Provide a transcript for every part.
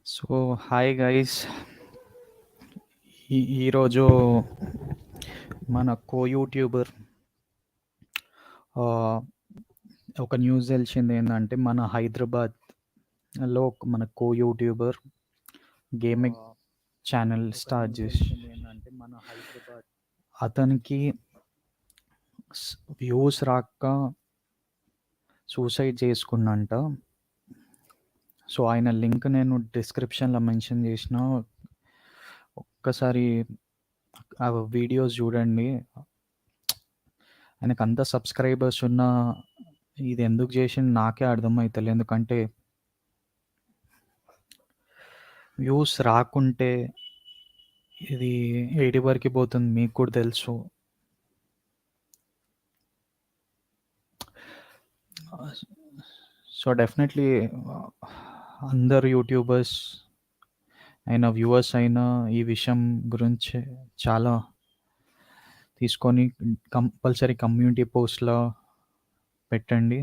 So, hi guys. ఈరోజు మన YouTuber ఒక న్యూస్ తెలిసింది ఏంటంటే మన హైదరాబాద్లో మన యూట్యూబర్ గేమింగ్ ఛానల్ స్టార్ట్ చేసి అతనికి వ్యూస్ రాక సూసైడ్ చేసుకున్నంట. సో ఆయన లింక్ నేను డిస్క్రిప్షన్లో మెన్షన్ చేసిన. ఒక్కసారి ఆ వీడియోస్ చూడండి. ఆయనకు అంత సబ్స్క్రైబర్స్ ఉన్న ఇది ఎందుకు చేసిండు నాకే అర్థమవుతలేదు. ఎందుకంటే వ్యూస్ రాకుంటే ఇది ఏడి వరకు పోతుంది మీకు కూడా తెలుసు. సో డెఫినెట్లీ అందరు యూట్యూబర్స్ అయినా వ్యూవర్స్ అయినా ఈ విషయం గురించి చాలా తీసుకొని కంపల్సరీ కమ్యూనిటీ పోస్ట్లో పెట్టండి.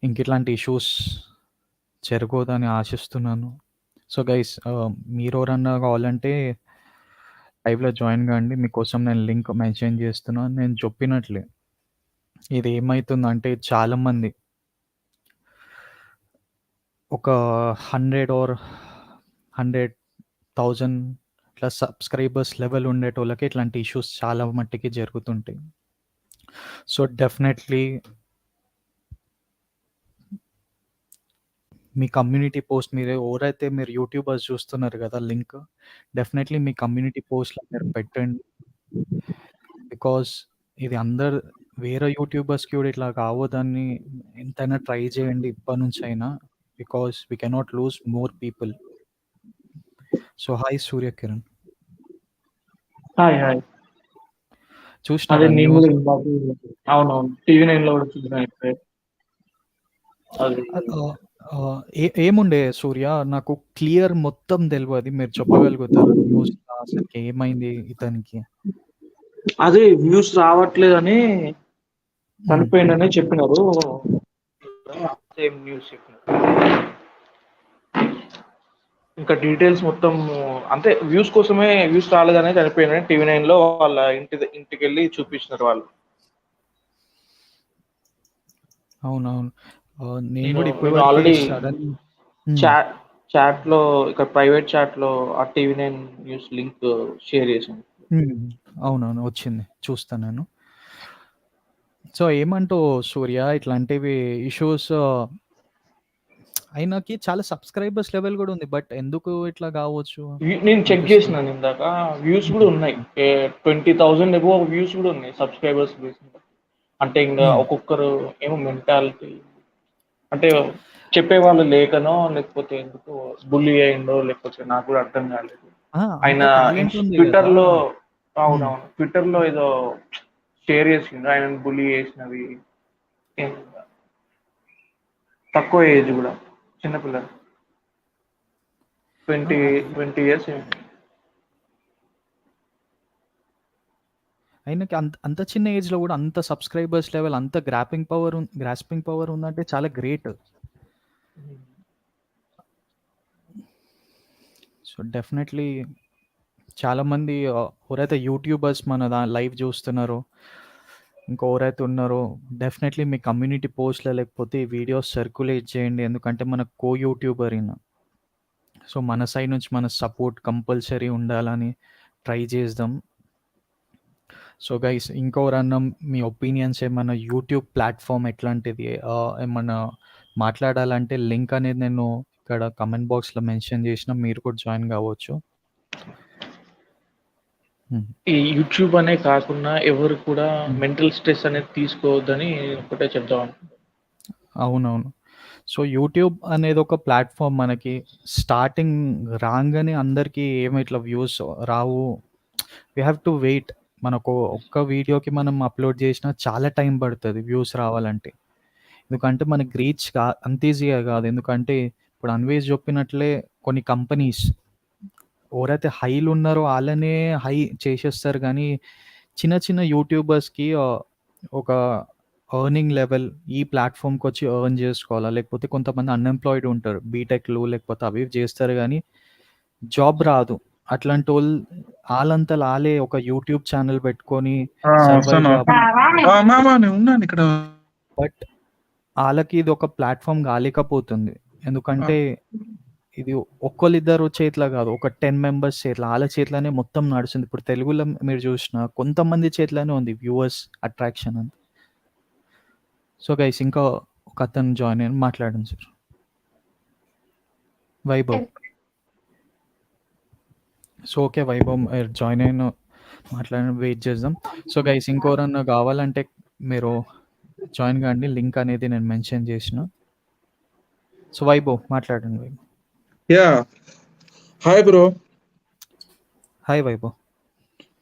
ఇంక ఇట్లాంటి ఇష్యూస్ జరగదని ఆశిస్తున్నాను. సో గైస్, మీరు ఎవరన్నా కావాలంటే లైవ్లో జాయిన్ కాండి. మీకోసం నేను లింక్ మెన్షన్ చేస్తున్నాను. నేను చెప్పినట్లే ఇది ఏమవుతుందంటే చాలామంది ఒక 100 or 100,000 ఇట్లా సబ్స్క్రైబర్స్ లెవెల్ ఉండేటోళ్ళకి ఇట్లాంటి ఇష్యూస్ చాలా మట్టికి జరుగుతుంటాయి. సో డెఫినెట్లీ మీ కమ్యూనిటీ పోస్ట్ మీరు ఎవరైతే మీరు యూట్యూబర్స్ చూస్తున్నారు కదా, లింక్ డెఫినెట్లీ మీ కమ్యూనిటీ పోస్ట్లో మీరు పెట్టండి. బికాస్ ఇది అందరు వేరే యూట్యూబర్స్కి కూడా ఇట్లా కావద్దని ఎంతైనా ట్రై చేయండి ఇప్పటి నుంచి అయినా. Because we cannot loose more people. So hi Surya Kiran, hi hi. అదే చూసినారా నేను న్యూస్? కూడా ఇందాక అవునవును టీవీ 9 లో కూడా చూసాను ఇప్పుడే. అది ఏముండే సూర్య, నాకు క్లియర్ మొత్తం తెలియదు. మీరు చెప్పగలుగుతారా న్యూస్ అసలు ఏమైంది ఇతనికి? అదే వ్యూస్ రావట్లేదని చనిపోయిందని చెప్పినారు. సేమ్ న్యూస్ చెప్పినారు. ఇంకా డీటెయిల్స్ మొత్తం అంతే. వ్యూస్ కోసమే, వ్యూస్ రాలేదనే చనిపోయిందని టీవీ 9 లో వాళ్ళ ఇంటికి వెళ్ళి చూపించినారు వాళ్ళు. అవునవును. నేను నేను కూడా ఇప్పటి నేను వరకు ఆల్రెడీ సడన్ చాట్ లో, ఇక్కడ ప్రైవేట్ చాట్ లో ఆ టీవీ 9 న్యూస్ లింక్ షేర్ చేశాను. అవునవును వచ్చింది, చూస్తాను నేను. సో ఏమంటావు సూర్య, ఇట్లాంటివి ఇష్యూస్ ఆయనకి చాలా సబ్స్క్రైబర్స్ లెవెల్ కూడా ఉంది, బట్ ఎందుకు ఇట్లా కావచ్చు నేను చెక్ అనిపిస్తుంది. చేసినాను ఇందాక, వ్యూస్ కూడా ఉన్నాయి. 20,000 ఎబో వ్యూస్ కూడా ఉన్నాయి సబ్స్క్రైబర్స్ బేస్ మీద. అంటే ఇంకా ఒక్కొక్కరు ఏమో మెంటాలిటీ, అంటే చెప్పేవాళ్ళు లేకనో లేకపోతే ఎందుకు బుల్లి అయిందో లేకపోతే నాకు కూడా అర్థం కాలేదు. అంత ఆయన టాలెంట్ ఉంది ట్విట్టర్ కదా. లో, అవునవును ట్విట్టర్ లో ఏదో షేర్ చేసిండు ఆయన బుల్లి చేసినవి. ఏం- తక్కువ ఏజ్ కూడా, చిన్నపిల్లలు, ట్వంటీ అది 20 years. ఆయనకి అంత అంత చిన్న ఏజ్లో కూడా అంత సబ్స్క్రైబర్స్ లెవెల్, అంత గ్రాస్పింగ్ పవర్ ఉందంటే చాలా గ్రేట్. సో డెఫినెట్లీ చాలామంది ఎవరైతే యూట్యూబర్స్ మన లైవ్ చూస్తున్నారో, ఇంకెవరైతే ఉన్నారో, డెఫినెట్లీ మీ కమ్యూనిటీ పోస్ట్లో లేకపోతే వీడియోస్ సర్క్యులేట్ చేయండి. ఎందుకంటే మన యూట్యూబర్ అయినా. సో మన సైడ్ నుంచి మన సపోర్ట్ కంపల్సరీ ఉండాలని ట్రై చేద్దాం. సో గైస్, ఇంకెవరన్నా మీ ఒపీనియన్స్ ఏమన్నా యూట్యూబ్ ప్లాట్ఫామ్ ఎట్లాంటిది ఏమన్నా మాట్లాడాలంటే లింక్ అనేది నేను ఇక్కడ కమెంట్ బాక్స్లో మెన్షన్ చేసిన, మీరు కూడా జాయిన్ కావచ్చు. ఈ యూట్యూబ్ అనే కాకుండా ఎవరు కూడా మెంటల్ స్ట్రెస్ అనేది తీసుకోవద్దని ఒకటే చెప్దాం. అవునవును. సో యూట్యూబ్ అనేది ఒక ప్లాట్ఫామ్. మనకి స్టార్టింగ్ రాగానే అందరికీ ఏమి ఇట్లా వ్యూస్ రావు. We have to wait. మనకు ఒక్క వీడియోకి మనం అప్లోడ్ చేసినా చాలా టైం పడుతుంది వ్యూస్ రావాలంటే. ఎందుకంటే మనకి రీచ్ అంత ఈజీగా కాదు. ఎందుకంటే ఇప్పుడు అన్వేష్ చెప్పినట్లే కొన్ని కంపెనీస్ ఎవరైతే హైలు ఉన్నారో వాళ్ళనే హై చేసేస్తారు, కానీ చిన్న చిన్న యూట్యూబర్స్కి ఒక ఎర్నింగ్ లెవెల్ ఈ ప్లాట్‌ఫామ్‌కొచ్చి ఎర్న్ జేసుకోవాలా? లేకపోతే కొంతమంది అన్‌ఎంప్లాయిడ్ ఉంటారు. బీటెక్‌లు లేకపోతే అవి ఇవి జేస్తారు గానీ, జాబ్ రాదు. అట్లాంటోళ్ళు ఆళ్ళంతల ఆళ్ళే ఒక యూట్యూబ్ ఛానెల్ పెట్టుకొని సర్వైవ్ వస్తాను. మామ నేను ఉన్నాను ఇక్కడ. బట్ ఆళ్ళకి ఇదొక ప్లాట్‌ఫార్మ్ గాలేకపోతుంది. ఎందుకంటే ఇది ఒక్కళ్ళిద్దరు చేతిలో గాదు. ఒక 10 మెంబర్స్ చేతిలో. ఆళ్ళ చేతిలోనే మొత్తం నడుస్తుంది. ఇప్పుడు తెలుగులో మీరు జూషినా కొంతమంది చేతిలోనే ఉంది వ్యూవర్స్ అట్రాక్షన్ అంతా. సో, గైస్ ఇంకా ఒకతను జాయిన్ అయ్యారు. మాట్లాడండి sir. Vaibhav. So, okay Vaibhav మీరు జాయిన్ అయిన మాట్లాడండి వెయిట్ చేద్దాం. సో, గైస్ ఇంకెవరన్నా గావాలంటే మీరు జాయిన్ గాండి. లింక్ అనేది నేను మెన్షన్ చేసిన. సో, వైభవ్ మాట్లాడండి Vaibhav. Yeah! Hi bro. Hi Vaibhav.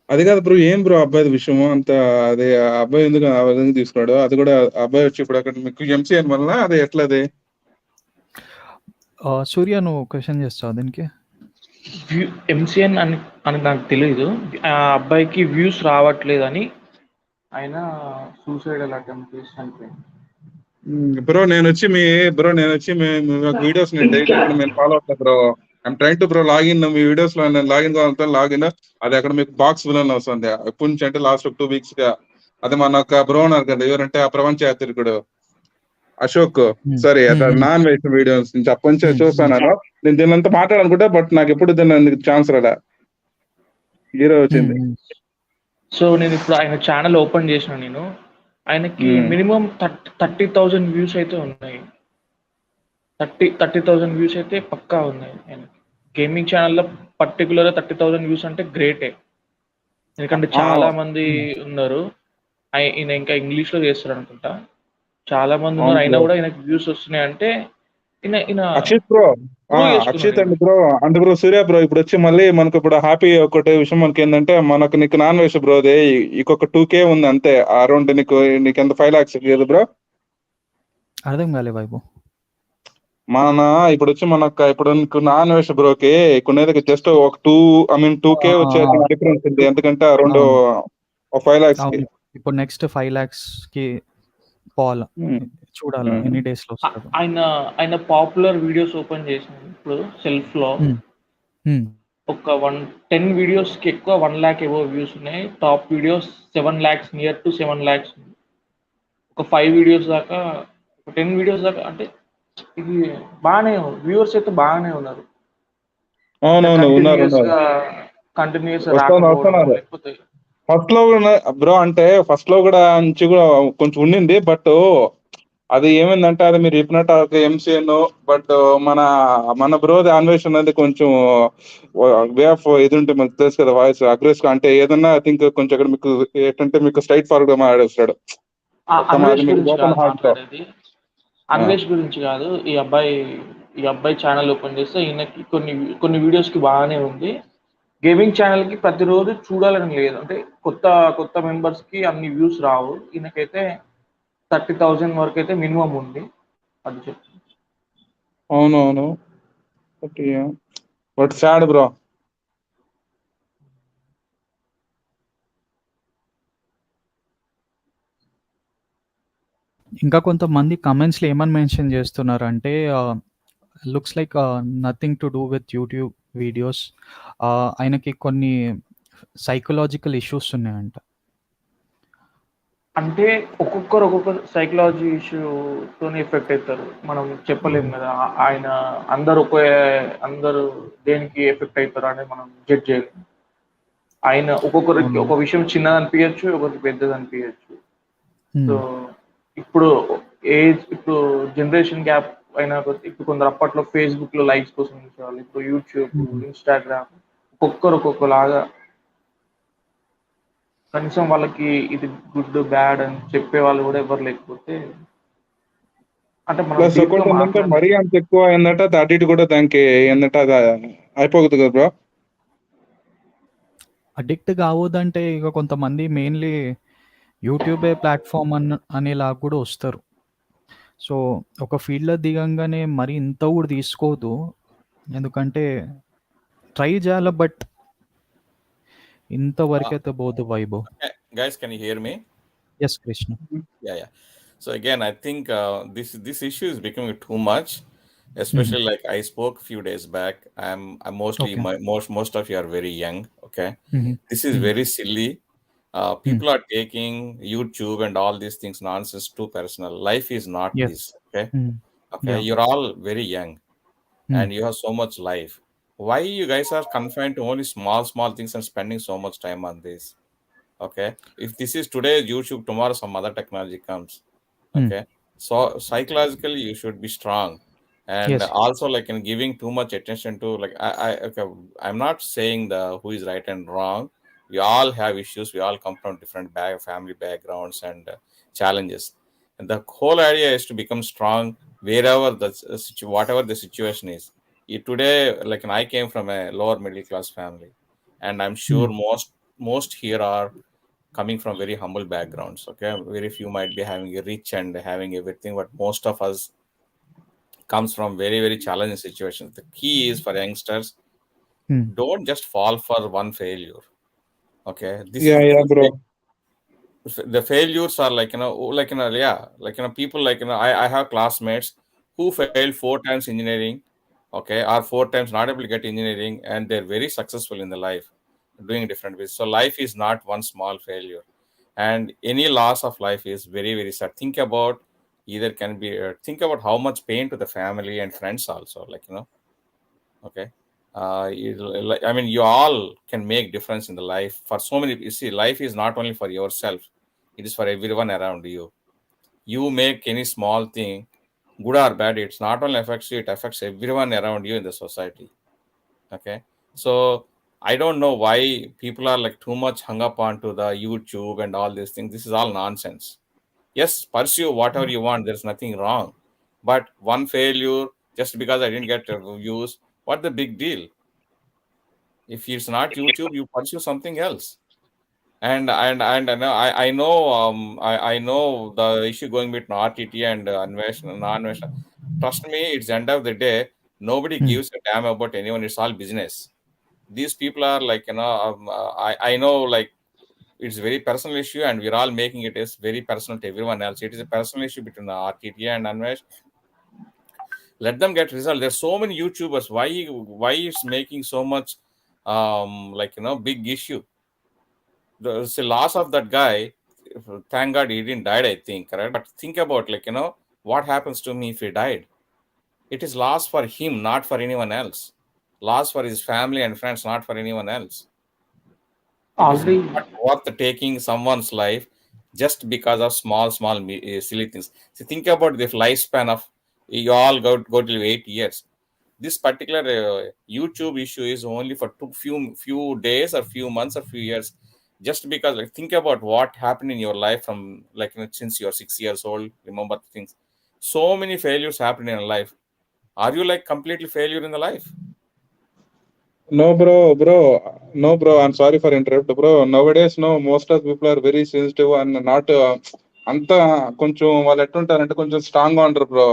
అది కాదు బ్రో. ఏం బ్రో అబ్బాయిది విషయము అంతా? అదే ఆ అబ్బాయి ఎందుకు ఆ విధంగా తీసుకున్నాడు? అది కూడా ఆ అబ్బాయి వచ్చి ఇప్పుడు అక్కడ మీకు ఎంసీఎన్ వల్ల అది ఎట్లది? సూర్య నువ్వు క్వెషన్ చేస్తావా దీనికి? ఎంసీఎన్ అని అని నాకు తెలియదు. ఆ అబ్బాయికి వ్యూస్ రావట్లేదని ఆయన సూసైడల్ అటెంప్ట్ చేసి చనిపోయింది. బ్రో నేనొచ్చి మీ వీడియోస్ నేను డైలీ అక్కడ నేను ఫాలో అవుతా bro. I'm trying to bro login me videos లో నేను లాగిన్ కావాలంటే లాగిన్ అది అక్కడ మీకు బాక్స్ విలన్ వస్తుంది. ఎప్పటి నుంచి అంటే లాస్ట్ 2 వీక్స్ గా. అది మన ఒక బ్రో ఉన్నారు కదా, ఎవరంటే ఆ ప్రపంచ యాత్రికుడు అశోక్. సారీ అక్కడ నాన్ వెజ్ వీడియోస్ నుంచి అప్పటి నుంచి చూస్తాను. నేను దీనింతా మాట్లాడాలనుకుంటా, బట్ నాకు ఎప్పుడు దీన్ని ఛాన్స్ రాలే. హీరో వచ్చింది. సో నేను ఇప్పుడు ఆయన ఛానల్ ఓపెన్ చేసిన నేను. ఆయనకి మినిమం 30,000 వ్యూస్ అయితే ఉన్నాయి. 30,000 వ్యూస్ అయితే పక్కా ఉన్నాయి ఆయనకి. గేమింగ్ ఛానల్లో పర్టికులర్గా 30,000 వ్యూస్ అంటే గ్రేటే. ఎందుకంటే చాలా మంది ఉన్నారు. ఈయన ఇంకా ఇంగ్లీష్లో చేస్తారు అనుకుంటా. చాలా మంది ఉన్నారు, అయినా కూడా ఈయనకి వ్యూస్ వస్తున్నాయి అంటే ఈయన అక్షిత్ బ్రో. అక్షిత్ అండి బ్రో. అంటే బ్రో సూర్య బ్రో ఇప్పుడు వచ్చి మళ్ళీ మనకు ఇప్పుడు హ్యాపీ ఒకటి విషయం మనకి ఏంటంటే మనకు నీకు నాన్ వెజ్ బ్రో అదే ఇంకొక 2K ఉంది అంతే. అరౌండ్ నీకు ఎంత 5 lakhs లేదు బ్రో? అర్థం కాలే వైభవ్. మన ఇప్పుడు వచ్చి మనకు ఇప్పుడు నీకు నాన్ వెజ్ బ్రోకి కొనేది జస్ట్ ఒక 2K వచ్చే డిఫరెన్స్ ఉంది. ఎందుకంటే అరౌండ్ 5 lakhs కి. ఇప్పుడు నెక్స్ట్ 5 lakhs కి పోవాలా, చూడాలా ఎన్ని డేస్ లో వస్తుందో. ఆయన పాపులర్ వీడియోస్ ఓపెన్ చేసింది ఇప్పుడు సెల్ఫ్ లో. ఒక 10 వీడియోస్ కి ఎక్కువ 1 lakh ఎబో వ్యూస్ ఉన్నాయి. Top videos 7 lakhs, near to 7 lakhs. ఒక 5 వీడియోస్ దాకా, 10 వీడియోస్ దాకా అంటే ఇది బాగానే వ్యూవర్స్ అయితే బాగానే ఉన్నారు. అవునవును ఉన్నారు. కంటిన్యూస్ రాకపోవడం లేకపోతే ఫస్ట్ లో బ్రో అంటే ఫస్ట్ లో కూడా నుంచి కూడా కొంచెం ఉండింది. బట్ అది ఏమైందంటే అది మీరు చెప్పినట్టు ఎంసీఎన్, బట్ మన మన బ్రోది అన్వేషణ అనేది కొంచెం వే ఆఫ్ ఇది ఉంటే మనకు తెలుసు కదా, వాయిస్ అగ్రెసివ్ అంటే ఏదన్నా ఐ థింక్ కొంచెం అక్కడ మీకు ఏంటంటే మీకు స్ట్రైట్ ఫార్వర్డ్ గా మాట్లాడేస్తాడు. అన్వేష్ గురించి కాదు, ఈ అబ్బాయి ఛానల్ ఓపెన్ చేస్తే ఈయనకి కొన్ని వీడియోస్ కి బాగానే ఉంది. గేమింగ్ ఛానల్ కి ప్రతిరోజు చూడాలని లేదు, అంటే కొత్త మెంబర్స్ కి అన్ని వ్యూస్ రావు. ఈయనకైతే 30,000 వరకు అయితే మినిమం ఉంది. అది చెప్తాను. అవునవును బట్ సాడ్ బ్రో. ఇంకా కొంతమంది కమెంట్స్లో ఏమని మెన్షన్ చేస్తున్నారు అంటే looks like nothing to do with YouTube videos. ఆయనకి కొన్ని సైకలాజికల్ ఇష్యూస్ ఉన్నాయంట. అంటే ఒక్కొక్కరు సైకలాజీ ఇష్యూతో ఎఫెక్ట్ అవుతారు. మనం చెప్పలేము కదా. ఆయన అందరూ దేనికి ఎఫెక్ట్ అవుతారు అనేది మనం జడ్జ్ చేయలేము. ఆయన ఒక్కొక్కరికి ఒక విషయం చిన్నది అనిపించచ్చు, ఒకరికి పెద్దది అనిపించచ్చు. సో ఇప్పుడు జనరేషన్ గ్యాప్ అయినా ఇప్పుడు కొందరు అప్పట్లో ఫేస్బుక్ లో లైక్స్ కోసం చూసేవాళ్ళు, ఇప్పుడు యూట్యూబ్, ఇన్స్టాగ్రామ్ ఒక్కొక్కలాగా. కనీసం వాళ్ళకి ఇది గుడ్ బ్యాడ్ అని చెప్పే వాళ్ళు కూడా ఎవరు లేకపోతే, అంటే ప్లస్ ఒకటి ఏంటంటే మరీ అంత ఎక్కువ ఏంటంటే అది అడిట్ కూడా దానికి ఏంటంటే అది అయిపోతుంది కదా బ్రో. అడిక్ట్ కావద్దంటే ఇక కొంతమంది మెయిన్లీ యూట్యూబే ప్లాట్ఫామ్ అనేలాగా కూడా వస్తారు. సో ఒక ఫీల్డ్లో దిగంగానే మరి ఇంత కూడా తీసుకోవద్దు, ఎందుకంటే ట్రై చేయాలి, బట్ ఇంతవరకు అయితే పోదు Vaibhav. Guys, can you hear me? Yes, Krishna. Yeah. So again, I think this issue is becoming too much, Mhm. especially like I spoke a few days back. I'm mostly Okay. most of you are very young. Okay, Mhm. this is Mhm. very silly. Mm. People are taking YouTube and all these things nonsense too personal. Life is not Yes. this. Okay, Mm. okay, Yeah. you're all very young Mm. and you have so much life. Why you guys are confined to only small things and spending so much time on this? Okay, if this is today YouTube, tomorrow some other technology comes. Mm. Okay, so psychologically you should be strong, and Yes. also like in giving too much attention to like I okay, I'm not saying the who is right and wrong. We all have issues, we all come from different family backgrounds and challenges, and the whole idea is to become strong wherever the whatever the situation is. Today, like I came from a lower middle class family, and I'm sure Mm. most here are coming from very humble backgrounds. Okay, very few might be having a rich and having everything, but most of us comes from very challenging situations. The key is for youngsters, Mm. don't just fall for one failure. Okay, this is Yeah, the yeah, key. bro. The failures are like yeah, like people like I have classmates who failed 4 times engineering, okay, or 4 times not able to get engineering, and they're very successful in the life doing different ways. So life is not one small failure, and any loss of life is very sad. Think about either can be think about how much pain to the family and friends also, like okay, I mean, you all can make difference in the life for so many. You see, life is not only for yourself, it is for everyone around you. You make any small thing, good or bad, it's not only affects you, it affects everyone around you in the society. Okay, so I don't know why people are like too much hung up onto the YouTube and all these things. This is all nonsense. Yes, pursue whatever you want, there's nothing wrong, but one failure just because I didn't get views, what the big deal? If it's not YouTube, you pursue something else. And I know the issue going between RTT and Anveshana, non-Anveshana. Trust me, it's the end of the day. Nobody Mm. gives a damn about anyone. It's all business. These people are like I know like it's very personal issue, and we're all making it as very personal to everyone else. It is a personal issue between the RTT and Anvesh. Let them get result. There's so many YouTubers. Why it's making so much big issue? The loss of that guy, thank God he didn't died, I think, correct? But think about what happens to me if he died. It is loss for him, not for anyone else. Loss for his family and friends, not for anyone else. It is Already, not worth taking someone's life just because of small silly things. See, think about the lifespan of you all go till 8 years. This particular YouTube issue is only for few days or few months or few years. Just because like think about what happened in your life from since you're 6 years old. Remember things. So many failures happen in your life. Are you like completely failure in the life? No, no, bro. I'm sorry for interrupt, bro. Nowadays, no, most of people are very sensitive and not అంత కొంచెం వాళ్ళు ఎట్లుంటారంటే కొంచెం strong గా ఉంటారు bro.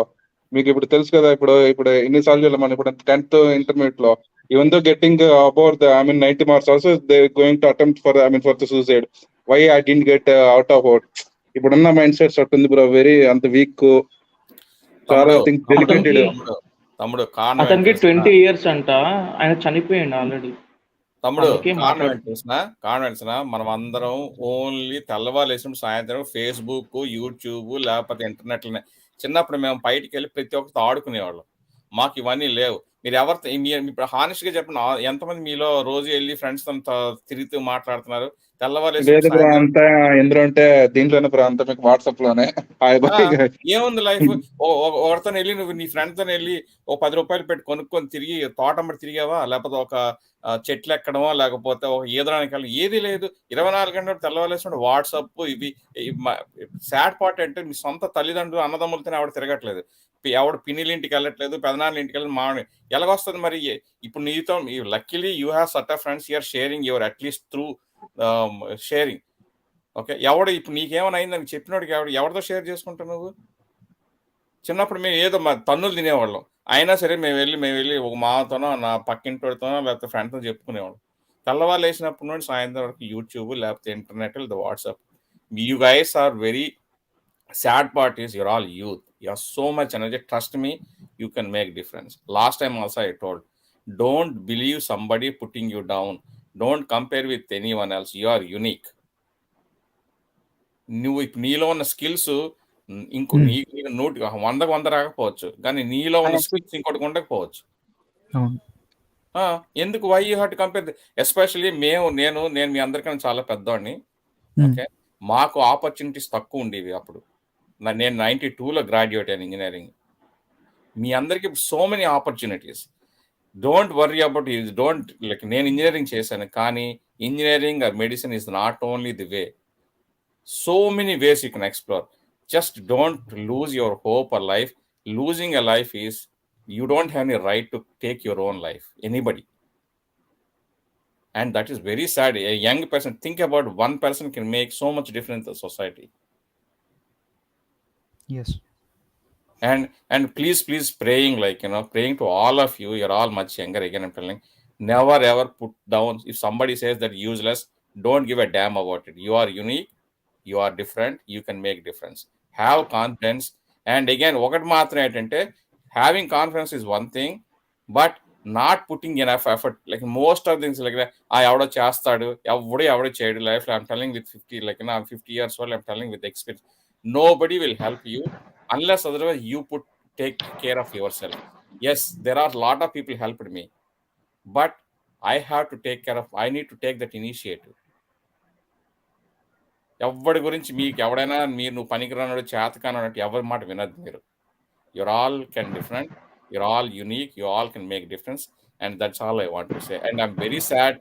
మీకు ఇప్పుడు తెలుసు కదా, ఇప్పుడు ఇప్పుడు ఎన్నిసార్లు చూడాలి మనం ఇప్పుడు 10th ఇంటర్మీడియట్ లో even though getting about the I mean 90 marks also they going to attempt for I mean for the suicide. Why I didn't get out of out. ఇప్పుడున్న మైండ్ సెట్స్ అట్టుంది బ్రో, వెరీ అంత weak, చాలా తమ్ముడు things తమ్ముడు అతనికి డెలికేటెడ్. తమ్ముడు తమ్ముడు కారణం ఏంటి అతనికి తెలుసా? 20 years అంట. ఆయన చనిపోయిండు ఆల్రెడీ. తమ్ముడు అందుకే కారణం ఏంటి మాట్లాడుతున్నాను. తెలిసిన? కారణం ఏంటి తెలిసిన? మనం అందరం ఓన్లీ తెల్లవారు లేచినప్పుడు సాయంత్రం ఫేస్బుక్, యూట్యూబ్ లేకపోతే ఇంటర్నెట్లోనే. చిన్నప్పుడు మేము బయటికి వెళ్ళి ప్రతి ఒక్కరితో ఆడుకునేవాళ్ళం. మాకు ఇవన్నీ లేవు. మీరు ఎవరితో మీరు ఇప్పుడు హానెస్ట్గా చెప్పండి, ఎంతమంది మీలో రోజు వెళ్ళి ఫ్రెండ్స్ తో తిరుగుతూ మాట్లాడుతున్నారు? తెల్లవారు లేదు లేచినప్పుడు బ్రో, సాయంత్రం అంతా ఎందులో అంటే దీంట్లోనే బ్రో, అంతా మీకు వాట్సాప్ లోనే హాయ్ ఆ! బాయ్. ఏముంది లైఫ్? ఒకడితోని ఎళ్లి నువ్వు నీ ఫ్రెండ్‌తోని ఎళ్లి ఓ రూ. 10 పెట్టి కొనుక్కొని తిరిగి తోటమ్మట తిరిగావా? లేకపోతే ఒక చెట్లెక్కడమో, లేకపోతే ఒక ఈదడానికెళ్ళి ఏది లేదు. 24 గంటలు తెల్లవారులేసినప్పుడు వాట్సాప్ ఇవి ఈ మ సాడ్ పార్ట్ అంటే మీ సొంత తల్లిదండ్రులు, అన్నదమ్ములతోని ఎవడు తిరగట్లేదు. ఎవడు పిన్నిల ఇంటికెళ్ళట్లేదు, పెదనాన్నల ఇంటికెళ్ళి ఎలాగొస్తది మరి? ఇప్పుడు నీతో luckily you have certain of friends you are sharing your at least through sharing. Okay. ఎవడు ఇప్పుడు నీకేమైనా అయిందని చెప్పినోడికి ఎవరితో షేర్ చేసుకుంటావు నువ్వు? చిన్నప్పుడు మేము ఏదో తన్నులు తినేవాళ్ళం. అయినా సరే మేము వెళ్ళి ఒక మామతోనో, నా పక్కింటోడితోనో లేకపోతే ఫ్రెండ్‌తో చెప్పుకునేవాళ్ళం. తెల్లవారు లేసినప్పటి నుండి సాయంత్రం వరకు యూట్యూబ్ లేకపోతే ఇంటర్నెట్ లేదా WhatsApp. You guys are very Sad part is you're all youth. You have so much energy. Trust me, you can make difference. Last time also I told, don't believe somebody putting you down. Don't compare with anyone else. You are unique. నువ్వు ఇప్పుడు నీలో ఉన్న skills ఇంకో నీ నూటి 100 రాకపోవచ్చు, కానీ నీలో ఉన్న స్కిల్స్ ఇంకోటి ఉండకపోవచ్చు. ఎందుకు why you have to compare? Especially నేను మీ అందరికన్నా చాలా పెద్దవాడిని. ఓకే, మాకు ఆపర్చునిటీస్ తక్కువ ఉండేవి అప్పుడు. నేను 92లో గ్రాడ్యుయేట్ అయిన ఇంజనీరింగ్. మీ అందరికి so many opportunities. Don't worry about it. Don't like, నేను ఇంజనీరింగ్ చేశాను, కానీ engineering or medicine is not only the way. So many ways you can explore. Just don't lose your hope or life. Losing a life is, you don't have any right to take your own life, anybody. And that is very sad. A young person, think about one person can make so much difference in the society. Yes. And please praying, like, praying to all of you. You're all much younger. Again, I'm telling, never ever put down. If somebody says that useless, don't give a damn about it. You are unique. You are different. You can make difference. Have confidence. And again, ఒకటి మాత్రం ఏంటంటే, having confidence is one thing, but not putting enough effort. Like most of things, like ఎవడో చేస్తాడు, ఎవడో చేయడు life. I'm telling with 50, like, I'm 50 years old. I'm telling with experience. Nobody will help you unless otherwise you take care of yourself. Yes, there are a lot of people helped me, but I have to take care of. I need to take that initiative. ఎవరి గురించి మీకు ఎవడైనా నువ్వు పనికిరానోడు, చేతకానోడు, ఎవరి మాట వినద్దు మీరు. You're all can different, you're all unique, you all can make difference, and that's all I want to say. And I'm very sad,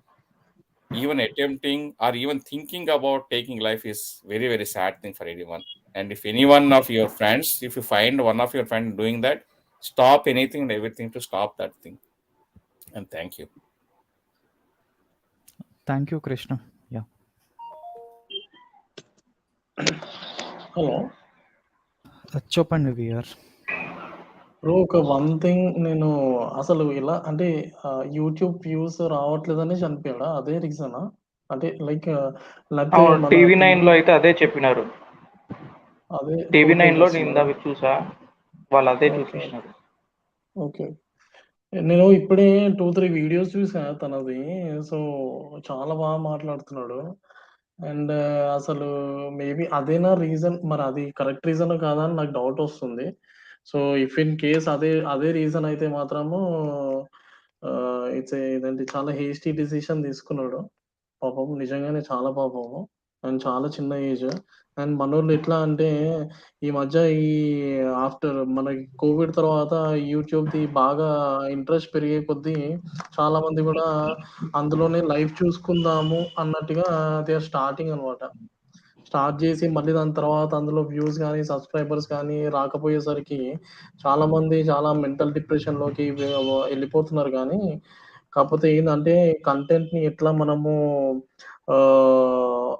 even attempting or even thinking about taking life is very, very sad thing for anyone. And if any one of your friends, if you find one of your friends doing that, stop anything and everything to stop that thing. And thank you. Thank you, Krishna. Yeah. Hello చెప్పండి VR. Bro, ఒక one thing, నేను అసలు ఇలా అంటే YouTube views రావట్లేదని చనిపోయాడా? అదే రీజనా? అంటే like లేకపోతే టీవీ9లో అయితే అదే చెప్పినారు. అదే టీవీ9లో నేను ఇందాక చూసా, వాళ్ళు అదే చూపించినారు. ఓకే, నేను ఇప్పుడే 2-3 వీడియోస్ చూసా తనది. సో చాలా బాగా మాట్లాడుతున్నాడు. అండ్ అసలు మేబీ అదేనా రీజన్? మరి అది కరెక్ట్ రీజన్ కాదా అని నాకు డౌట్ వస్తుంది. సో ఇఫ్ ఇన్ కేస్ అదే రీజన్ అయితే మాత్రము ఇదేంటి, చాలా హేస్టీ డిసిషన్ తీసుకున్నాడు. పాపం, నిజంగానే చాలా పాపము. అండ్ చాలా చిన్న ఏజ్. అండ్ మనోళ్ళు ఎట్లా అంటే, ఈ మధ్య ఆఫ్టర్ మనకి కోవిడ్ తర్వాత యూట్యూబ్‌ది బాగా ఇంట్రెస్ట్ పెరిగే కొద్దీ చాలా మంది కూడా అందులోనే లైవ్ చూసుకుందాము అన్నట్టుగా దే ఆర్ స్టార్టింగ్ అనమాట. స్టార్ట్ చేసి మళ్ళీ దాని తర్వాత అందులో వ్యూస్ గానీ, సబ్స్క్రైబర్స్ కానీ రాకపోయేసరికి చాలామంది చాలా మెంటల్ డిప్రెషన్‌లోకి ఎళ్ళిపోతున్నారు గానీ, కాకపోతే ఏందంటే కంటెంట్‌ని ఎట్లా మనము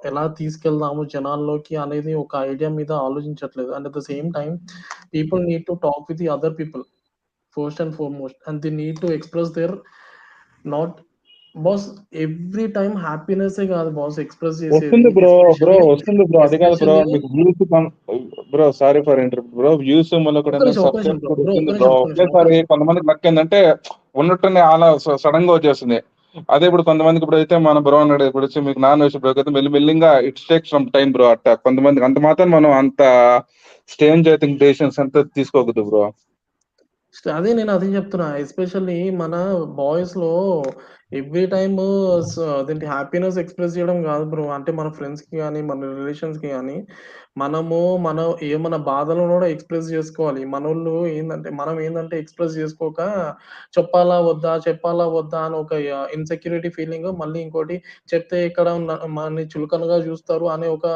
ఎలా తీసుకెళ్దాము జనాల్లోకి అనేది ఒక ఐడియా మీద ఆలోచించట్లేదు. And at the same time people need to talk with the other people first and foremost. And they need to express their not boss every time హ్యాపీనెస్సే కాదు బాస్ ఎక్స్‌ప్రెస్ చేసేది. వస్తుంది బ్రో, వస్తుంది బ్రో. అది కాదు bro, మీకు views bro, sorry for interrupt bro. Views మళ్ళీ కూడా సబ్స్క్రైబ్ కూడా వస్తుంది బ్రో. ఒకేసారి కొంతమందికి లక్ ఏంటంటే ఉన్నట్టునే అలా సడన్ గా వచ్చేస్తుంది. అదే ఇప్పుడు కొంతమందికి ఇప్పుడు అయితే మన బ్రో అన్నాడు, ఇప్పుడు వచ్చి మీకు నాన్ వెజ్ బ్రో అయితే మెల్లిగా it's takes some time bro. అట్ట కొంతమందికి అంత మాత్రం మనం అంత స్టేంజ్ ఐ థింక్ డెసిషన్స్ అంత తీసుకోవద్దు బ్రో. అదే నేను అదే చెప్తున్నా. ఎస్పెషల్లీ మన బాయ్స్‌లో ఎవ్రీ టైమ్ అదేంటి హ్యాపీనెస్ ఎక్స్‌ప్రెస్ చేయడం కాదు బ్రో. అంటే మన ఫ్రెండ్స్‌కి గానీ, మన రిలేషన్స్‌కి గానీ, మనం ఏమన్నా బాధలను కూడా ఎక్స్‌ప్రెస్ చేసుకోవాలి. మనోళ్ళు మనం ఏందంటే ఎక్స్‌ప్రెస్ చేసుకోక చెప్పాలా వద్దా? చెప్పాలా వద్దా? అని ఒక ఇన్‌సెక్యూరిటీ ఫీలింగ్. మళ్ళీ ఇంకోటి, చెప్తే ఎక్కడ మనల్ని చులకనగా చూస్తారు అనే ఒక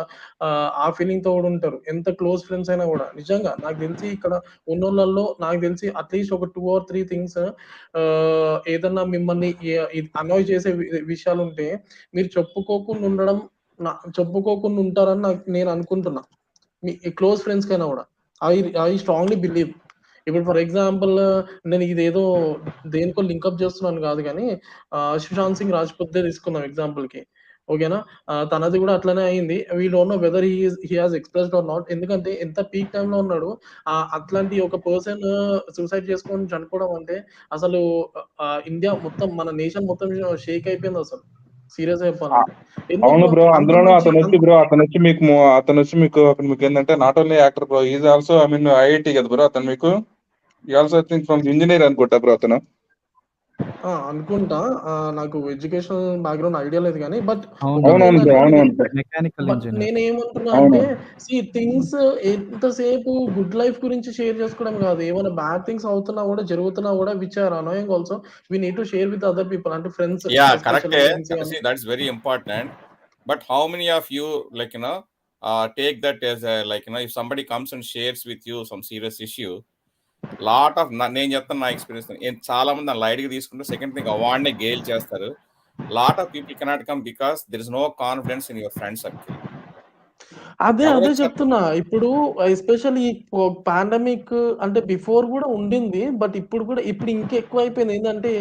ఆ ఫీలింగ్‌తో కూడా ఉంటారు. ఎంత క్లోజ్ ఫ్రెండ్స్ అయినా కూడా. నిజంగా నాకు తెలిసి ఇక్కడ ఉన్నోళ్ళల్లో నాకు తెలిసి అట్‌లీస్ట్ ఒక 2 ఆర్ 3 థింగ్స్ ఏదన్నా మిమ్మల్ని అనాయ్ చేసే విషయాలుంటే మీరు చెప్పుకోకుండా ఉంటారని నేను అనుకుంటున్నా. మీ క్లోజ్ ఫ్రెండ్స్‌కైనా గూడా. I strongly believe. ఇప్పుడు ఫర్ ఎగ్జాంపుల్, నేను ఇదేదో దేనికో లింకప్ చేస్తున్నాను గాదు గానీ, సుశాంత్ సింగ్ రాజ్‌పుత్‌దే తీసుకుందాం ఎగ్జాంపుల్‌కి. ఓకేనా. తనది కూడా అట్లనే అయింది. We don't know whether he has expressed are not. ఎందుకంటే ఎంత పీక్ టైమ్‌లో ఉన్నాడు. అట్లాంటి ఒక పర్సన్ సూసైడ్ చేసుకొని చనిపోవడం అంటే అసలు ఇండియా మొత్తం, మన నేషన్ మొత్తం షేక్ అయిపోయింది అసలు. సీరియస్‌గా చెప్పాలంటే. అవును ఎందుకు బ్రో. అంత అందులోనూ మంచి అతనొచ్చి మీకు ఏందంటే not only actor bro. Is also I mean IIT కదా బ్రో అతను మీకు. ఈ also I think from engineer అనుకుంటా బ్రో అతను. అనుకుంటా. నాకు ఎడ్యుకేషనల్ బ్యాక్‌గ్రౌండ్ ఐడియా లేదు గానీ, బట్ అవును. అవునవును బ్రో. ఒకటేందంటే అవునవును బ్రో. Mechanical but engineer. నేనేమంటున్నా అవును. అంటే, థింగ్స్ ఎంతసేపు గుడ్ లైఫ్ గురించి షేర్ చేసుకోవడం కాదు. ఏమైనా బ్యాడ్ థింగ్స్ అవుతున్నా కూడా, జరుగుతున్నా కూడా, which are annoying also, we need to share with other people. అంటే friends, Yeah, especially correct. Friends గాని. See, that's very important. But how many of you, like, take that as a, like, if somebody comes and shares with you some serious issue, lot of నేను చెప్తాను నా experience. చాలా మంది దాన్ని లైట్గా తీసుకుంటే second thing అవార్డ్నే గెయిల్ చేస్తారు. Lot of people cannot come because there is no confidence in your friend circle. అదే ఎవరు అదే వచ్చారు? చెప్తున్నా. ఇప్పుడు ఎస్పెషల్లీ పాండమిక్ అంటే బిఫోర్ గూడా ఉండింది. బట్ ఇప్పుడు కూడా ఇంకా ఎక్కువైపోయింది. ఏందంటే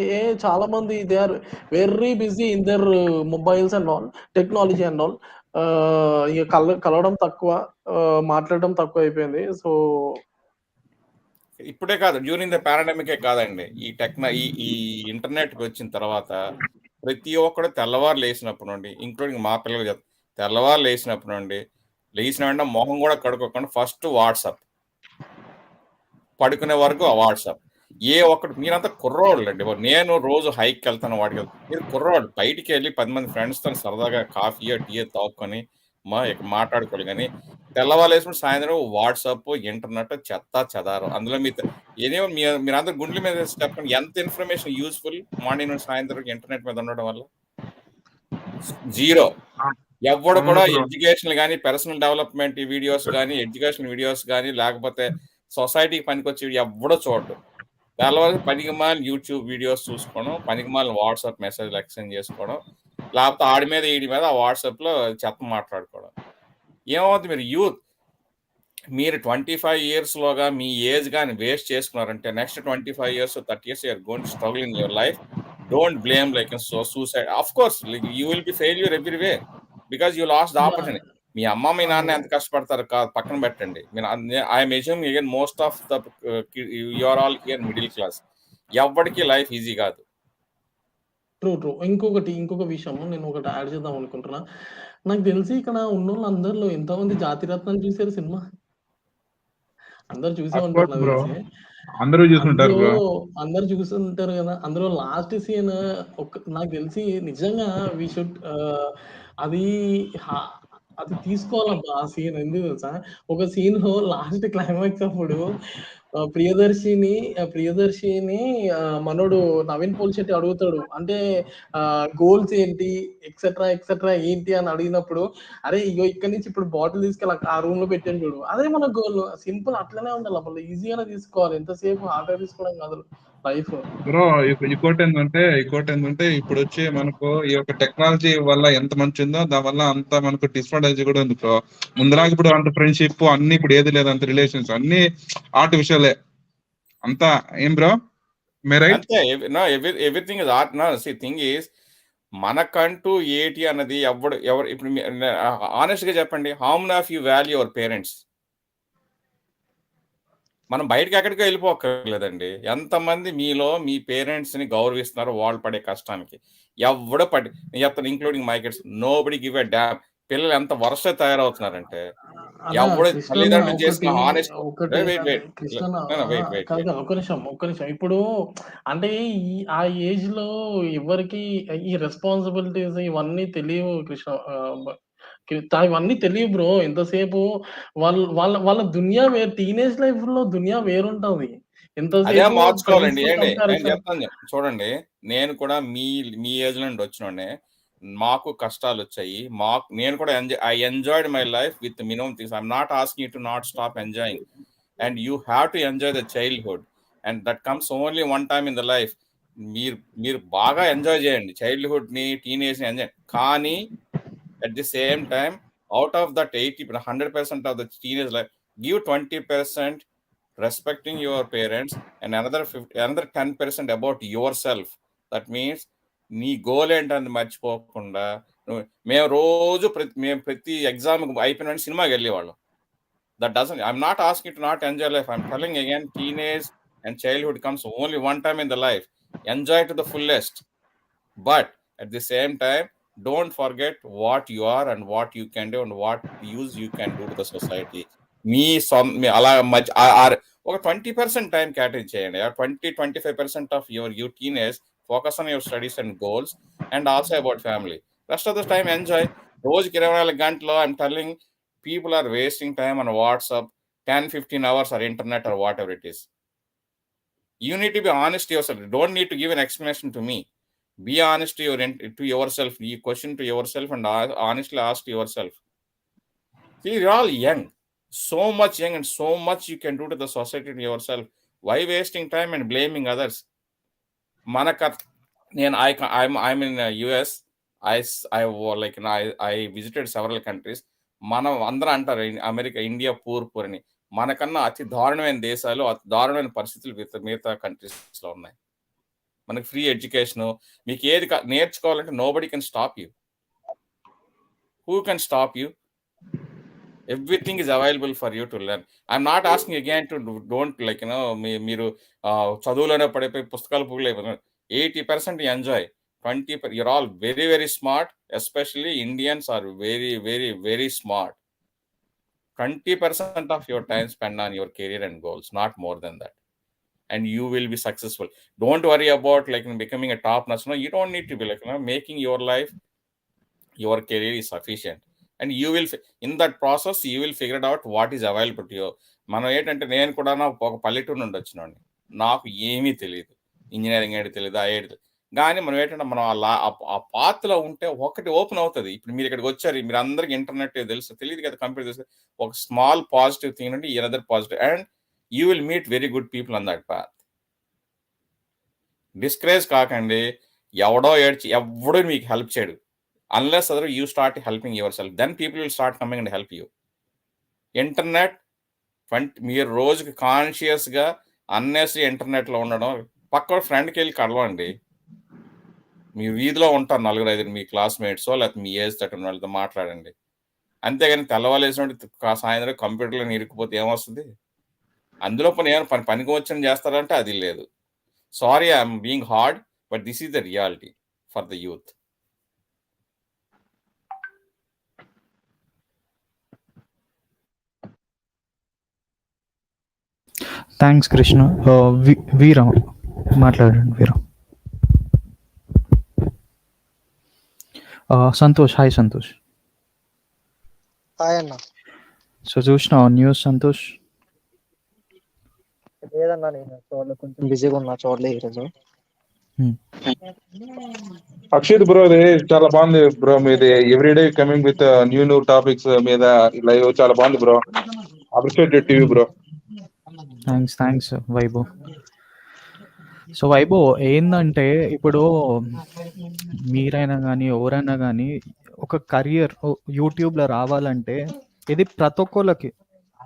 చాలా మంది they are very busy in their mobiles and all, technology and all. ఇగ కలవడం తక్కువ, మాట్లాడడం తక్కువైపోయింది. సో ఇప్పుడే కాదు, డ్యూరింగ్ ద పారాడమికే కాదండి. ఈ ఇంటర్నెట్ వచ్చిన తర్వాత ప్రతి ఒక్కడు తెల్లవారు లేచినప్పటి నుండి, ఇంక్లూడింగ్ మా పిల్లలు చెప్తారు, తెల్లవారు లేచినప్పటి నుండి లేచిన వెంటనే మొహం కూడా కడుక్కోకుండా ఫస్ట్ వాట్సాప్, పడుకునే వరకు ఆ వాట్సాప్. ఒక్కటి మీరంతా కుర్రోళ్ళు అండి. నేను రోజు హైక్కి వెళ్తాను, వాడికి వెళ్తాను. మీరు కుర్రోళ్ళు బయటికి వెళ్ళి 10 మంది ఫ్రెండ్స్తో సరదాగా కాఫీయో టీయో తాగుకొని మాట్లాడుకోవాలి. కానీ తెల్లవారులేసినప్పుడు సాయంత్రం వాట్సాప్, ఇంటర్నెట్ చెత్త చెదారం. అందులో మీరందరూ గుండెల మీద చెప్పండి, ఎంత ఇన్ఫర్మేషన్ యూస్ఫుల్ మార్నింగ్ నుండి సాయంత్రం ఇంటర్నెట్ మీద ఉండడం వల్ల? జీరో. ఎవడు అవును కూడా బ్రో. ఎడ్యుకేషనల్ కానీ, పర్సనల్ డెవలప్మెంట్ వీడియోస్ కానీ, ఎడ్యుకేషన్ వీడియోస్ కానీ, లేకపోతే సొసైటీకి పనికొచ్చి ఎవడో చూడడు. తెల్లవారి పనికిమాలిన యూట్యూబ్ వీడియోస్ చూసుకోవడం, పనికిమాలిన వాట్సాప్ మెసేజ్లు ఎక్స్చేంజ్ చేసుకోవడం, లేకపోతే ఆడి మీద ఈడి మీద ఆ వాట్సాప్లో చెత్త మాట్లాడుకోవడం. ఏమవుతుంది? మీరు 25 ఇయర్స్లోగా మీ ఏజ్ కానీ వేస్ట్ చేసుకున్నారంటే next 25 years 30 years you're going to struggle in your life. Don't blame like suicide. Of course you will be failure every way because you lost the yeah! Opportunity. మీ అమ్మ మీ నాన్న ఎంత కష్టపడతారు పక్కన పెట్టండి. I'm assuming again most of the you are all here middle class. ఎవరికి life easy కాదు. ట్రూ. ఇంకొక విషయం నేను ఒకటి యాడ్ చేద్దాం అనుకుంటున్నా. నాకు తెలిసి ఇక్కడ ఉన్నోళ్ళందరిలో ఎంతమంది జాతిరత్నాలు చూసారు సినిమా? అందరూ చూసే అఫ్ ఉంటారు కోర్స్ నాకు బ్రో. తెలిసి. అందరూ చూసుంటారు అందులో బ్రో. అందరూ చూసుంటారు కదా! అందులో లాస్ట్ సీన్ నాకు తెలిసి నిజంగా వి షుడ్ అది హ అది తీసుకోవాలబ్బా ఆ సీన్. ఎందుకు తెలుసా? ఒక సీన్‌లో లాస్ట్ క్లైమాక్స్ అప్పుడు ప్రియదర్శిని మనోడు నవీన్ పోలిశెట్టి అడుగుతాడు. అంటే గోల్స్ ఏంటి? ఎక్సెట్రా ఏంటి అని అడిగినప్పుడు, అరే ఇగో ఇక్కడి నుంచి ఇప్పుడు బాటిల్ తీసుకెళ్ళి ఆ రూమ్‌లో పెట్టాను చూడు. అదే మన గోల్. సింపుల్ అట్లనే ఉండాలి. మళ్ళీ ఈజీగానే తీసుకోవాలి. ఎంతసేపు హార్డ్‌గా తీసుకోవడం కాదు లైఫ్. బ్రో ఇంకోటి ఏంటంటే ఇప్పుడు వచ్చి మనకు ఈ యొక్క టెక్నాలజీ వల్ల ఎంత మంచి ఉందో దాని వల్ల అంత మనకు డిస్అడ్వాంటేజ్ కూడా ఉంది బ్రో. ముందులాగా ఇప్పుడు అంత ఫ్రెండ్షిప్ అన్ని ఇప్పుడు ఏది లేదు, అంత రిలేషన్స్ అన్ని ఆర్టిఫిషియలే అంతా. ఏం బ్రో మే రైట్? అంతే. Everything is art. Thing is మనకంటూ ఏటి అన్నది ఎవరు ఇప్పుడు ఆనెస్ట్గా చెప్పండి, how many of you value your parents? మనం బయటకి ఎక్కడికో వెళ్ళిపోక్కర్లేదండి. ఎంతమంది మీలో మీ పేరెంట్స్ని గౌరవిస్తున్నారో వాళ్ళు పడే కష్టానికి. నేను చెప్తాను, including my kids, nobody give a damn. పిల్లలు ఎంత వరుస తయారవుతున్నారంటే అన్న ఎవడు కృష్ణన్న తల్లిదండ్రులు చేసిన హానెస్ట్. వెయిట్ వెయిట్ కృష్ణన్న వెయిట్ వెయిట్ కాదు వెయిట్ కాదు, ఒక్క నిమిషం. ఇప్పుడు అంటే ఆ ఏజ్ లో ఎవరికి ఈ రెస్పాన్సిబిలిటీస్ ఇవన్నీ తెలియవు కృష్ణ. ఇవన్నీ తెలియవు బ్రో. ఎంతసేపు వాళ్ళ దునియా వేరు. టీనేజ్ లైఫ్ లో దునియా వేరుంటది. అదే ఎంతసేపు ఫ్రెండ్స్ మార్చుకోవాలండి. తో ఏంటి నేను కంపారిజన్. చెప్తాను, చూడండి. నేను కూడా మీ ఏజ్ నుండి వచ్చినోడే. మాకు కష్టాలు వచ్చాయి. నేను కూడా I enjoyed my life with minimum things. I'm not asking you to not stop enjoying. And you have to enjoy the childhood. And that comes only one time in the life. మీరు మీరు బాగా enjoy చేయండి చైల్డ్హుడ్ని, టీనేజ్ని enjoy. కానీ at the same time, out of that 100% of the teenage life, give 20% respecting your parents, and another 10% about yourself. That means నీ goal ఏంటని మర్చిపోకుండా మేము రోజు ప్రతి ఎగ్జామ్ అయిపోయిన సినిమాకి వెళ్ళేవాళ్ళం. That doesn't, I'm not asking you to not enjoy life. I'm telling again, teenage and childhood comes only one time in the life. Enjoy to the fullest. But at the same time, don't forget what you are and what you can do and what use you can do to the society. మీ అలా మధ్య ఒక 20% time కేటాయించేయండి. 20-25% of your teenage focus on your studies and goals and also about family. Rest of the time enjoy. రోజుకి 24 గంటలు I'm telling people are wasting time on WhatsApp, 10-15 hours or internet or whatever it is. You need to be honest to yourself. You don't need to give an explanation to me. Be honest to yourself. You question to yourself and honestly ask to yourself. See, you're all young. So much young and so much you can do to the society to yourself. Why wasting time and blaming others? I'm in US. I visited several countries. మనం అందరూ అంటారు America, India poor అని. మనకన్నా అతి దారుణమైన దేశాలు, అతి దారుణమైన పరిస్థితులు మిగతా కంట్రీస్లో ఉన్నాయి. మనకి ఫ్రీ ఎడ్యుకేషను, మీకు ఏది నేర్చుకోవాలంటే nobody can stop you. Who can stop you? Everything is available for you to learn. I'm not asking again to don't మీరు చదువులోనే పడిపోయి పుస్తకాలు పువ్వులు 80% enjoy. 20% you're all very, very smart. Especially Indians are very, very, very smart. 20% of your time spend on your career and goals, not more than that. And you will be successful. Don't worry about becoming a top nurse. No, you don't need to be making your life, your career is sufficient. And you will, in that process, you will figure it out what is available to you. మనం ఏంటంటే, నేను కూడా ఒక పల్లెటూరు నుండి వచ్చినండి. నాకు ఏమీ తెలియదు, ఇంజనీరింగ్ ఏడు తెలియదు, అయ్యేది. కానీ మనం ఏంటంటే, మనం ఆ పాత్రలో ఉంటే ఒకటి ఓపెన్ అవుతుంది. ఇప్పుడు మీరు ఇక్కడికి వచ్చారు, మీరు అందరికి ఇంటర్నెట్ తెలుసు, తెలియదు కదా, కంప్యూటర్ తెలుసు. ఒక స్మాల్ పాజిటివ్ థింగ్ నుండి another positive, and you will meet very good people on that path. Discourage కాకండి. ఎవడో మీకు హెల్ప్ చేయడు. Unless you start helping yourself, then people will start coming and help you. Internet మీరు రోజుకి కాన్షియస్గా unnecessary ఇంటర్నెట్లో ఉండడం, పక్క ఫ్రెండ్కి వెళ్ళి కలవండి. మీ వీధిలో ఉంటారు 4-5 మీ క్లాస్మేట్సో లేకపోతే మీ ఏజ్ తట్టిన వాళ్ళతో మాట్లాడండి. అంతేగాని తెల్లవాలేసినట్టు సాయంత్రం కంప్యూటర్లో ఇరుక్కుపోతే ఏమొస్తుంది? అందులో పనికి వచ్చని చేస్తారంటే అది లేదు. Sorry, I'm being hard, but this is the reality for the youth. Thanks Krishna. Veera మాట్లాడండి. వీరా. సంతోష్. హాయ్ సంతోష్. హాయ్ అన్న. సో చూసినావా న్యూస్ సంతోష్? లేదన్నా, నేను చూడలే, కొంచెం బిజీగా ఉన్నా, చూడలే ఈరోజు. అక్షిత్ బ్రో, ఇది చాలా బాగుంది బ్రో మీది. Everyday coming with new topics మీద లైవ్ చాలా బాగుంది bro. Appreciate TV bro. Thanks Vaibhav. So Vaibhav, ఏందంటే ఇప్పుడు మీరైనా కానీ ఎవరైనా కానీ ఒక కరియర్ యూట్యూబ్లో రావాలంటే ఇది ప్రతి ఒక్కళ్ళకి,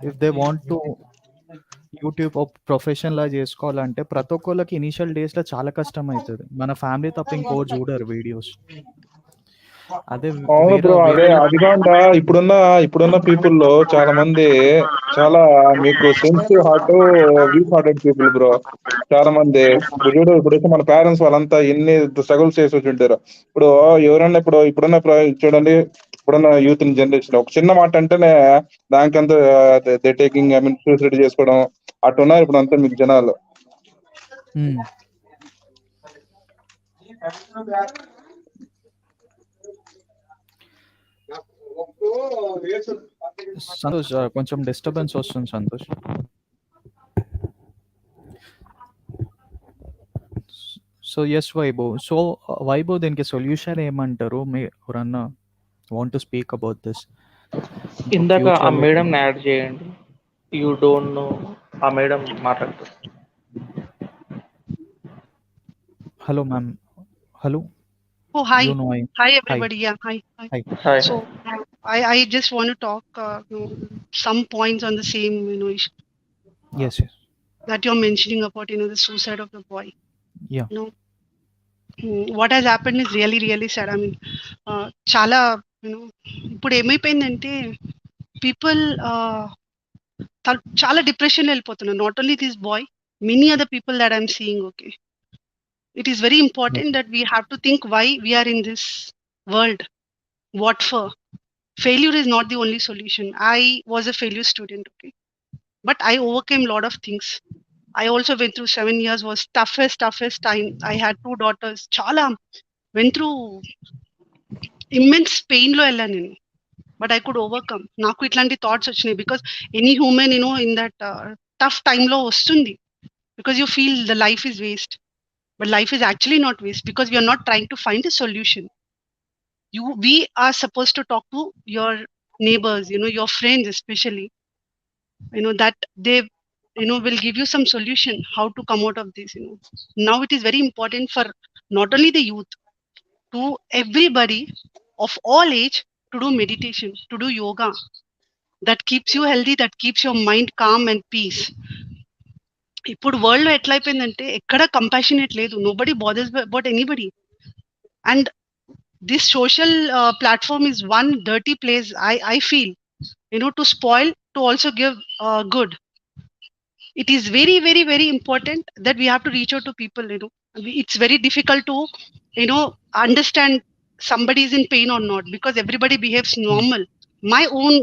if they want to YouTube profession లా చేసుకోవాలంటే ప్రతి ఒక్కళ్ళకి ఇనిషియల్ డేస్లో చాలా కష్టం అవుతుంది. మన ఫ్యామిలీ తప్ప ఇంకో చూడరు వీడియోస్. అదే అవును బ్రో, అదే అదిగాండా ఇప్పుడున్న పీపుల్ లో చాలా మంది చాలా మీకు sensitive heart, weak hearted people bro. చాలా మంది ఇప్పుడైతే మన పేరెంట్స్ వాళ్ళంతా ఎన్ని స్ట్రగుల్స్ చేసి వచ్చి ఉంటారు. ఇప్పుడు ఎవరన్నా ఇప్పుడున్న చూడండి, ఇప్పుడున్న యూత్ జనరేషన్ ఒక చిన్న మాట అంటేనే దానికంతా దే టేకింగ్ సూసైడ్ చేసుకోవడం అట్టున్నారు ఇప్పుడు అంతా మీకు జనాలు. సంతోష్ కొంచెం డిస్టర్బెన్స్ వస్తుంది Santosh. So yes Vaibhav. So Vaibhav, దీనికి సొల్యూషన్ ఏమంటారు? మీ ఎవరన్నా want to speak about this? ఇందాక ఆ మేడం యాడ్ చేయండి. యూ డోంట్ నో, ఆ మేడం మాట్లాడుతుంది. Hello ma'am. Hello. Oh, hi. You know, Hi, everybody. Yeah, hi. Hi. So, I just want to talk some points on the same, issue. Yes. That you're mentioning about, the suicide of the boy. Yeah. what has happened is really really sad. I mean, చాలా ఇప్పుడు ఏమైపోయిందంటే people చాలా depression వెళ్ళిపోతున్నారు. Not only this boy, many other people that I'm seeing. Okay, it is very important that we have to think why we are in this world, what for. Failure is not the only solution. I was a failure student, okay, but I overcame a lot of things. I also went through 7 years, was toughest time. I had 2 daughters. Chala went through immense pain lo ella nenu, but I could overcome. Naku itlanti thoughts vachinayi because any human in that tough time lo vastundi, because you feel the life is waste, but life is actually not waste because we are not trying to find a solution. We are supposed to talk to your neighbors, your friends especially, that they will give you some solution how to come out of this. Now it is very important for not only the youth, to everybody of all age, to do meditation, to do yoga. That keeps you healthy, that keeps your mind calm and peace. ఇప్పుడు world లో ఎట్లా అయిపోయిందంటే ఎక్కడ compassionate లేదు, nobody bothers about anybody. And this social platform is one dirty place, I feel, to spoil, to also give good. It is very very very important that we have to reach out to people. It's very difficult to understand somebody is in pain or not, because everybody behaves normal. My own,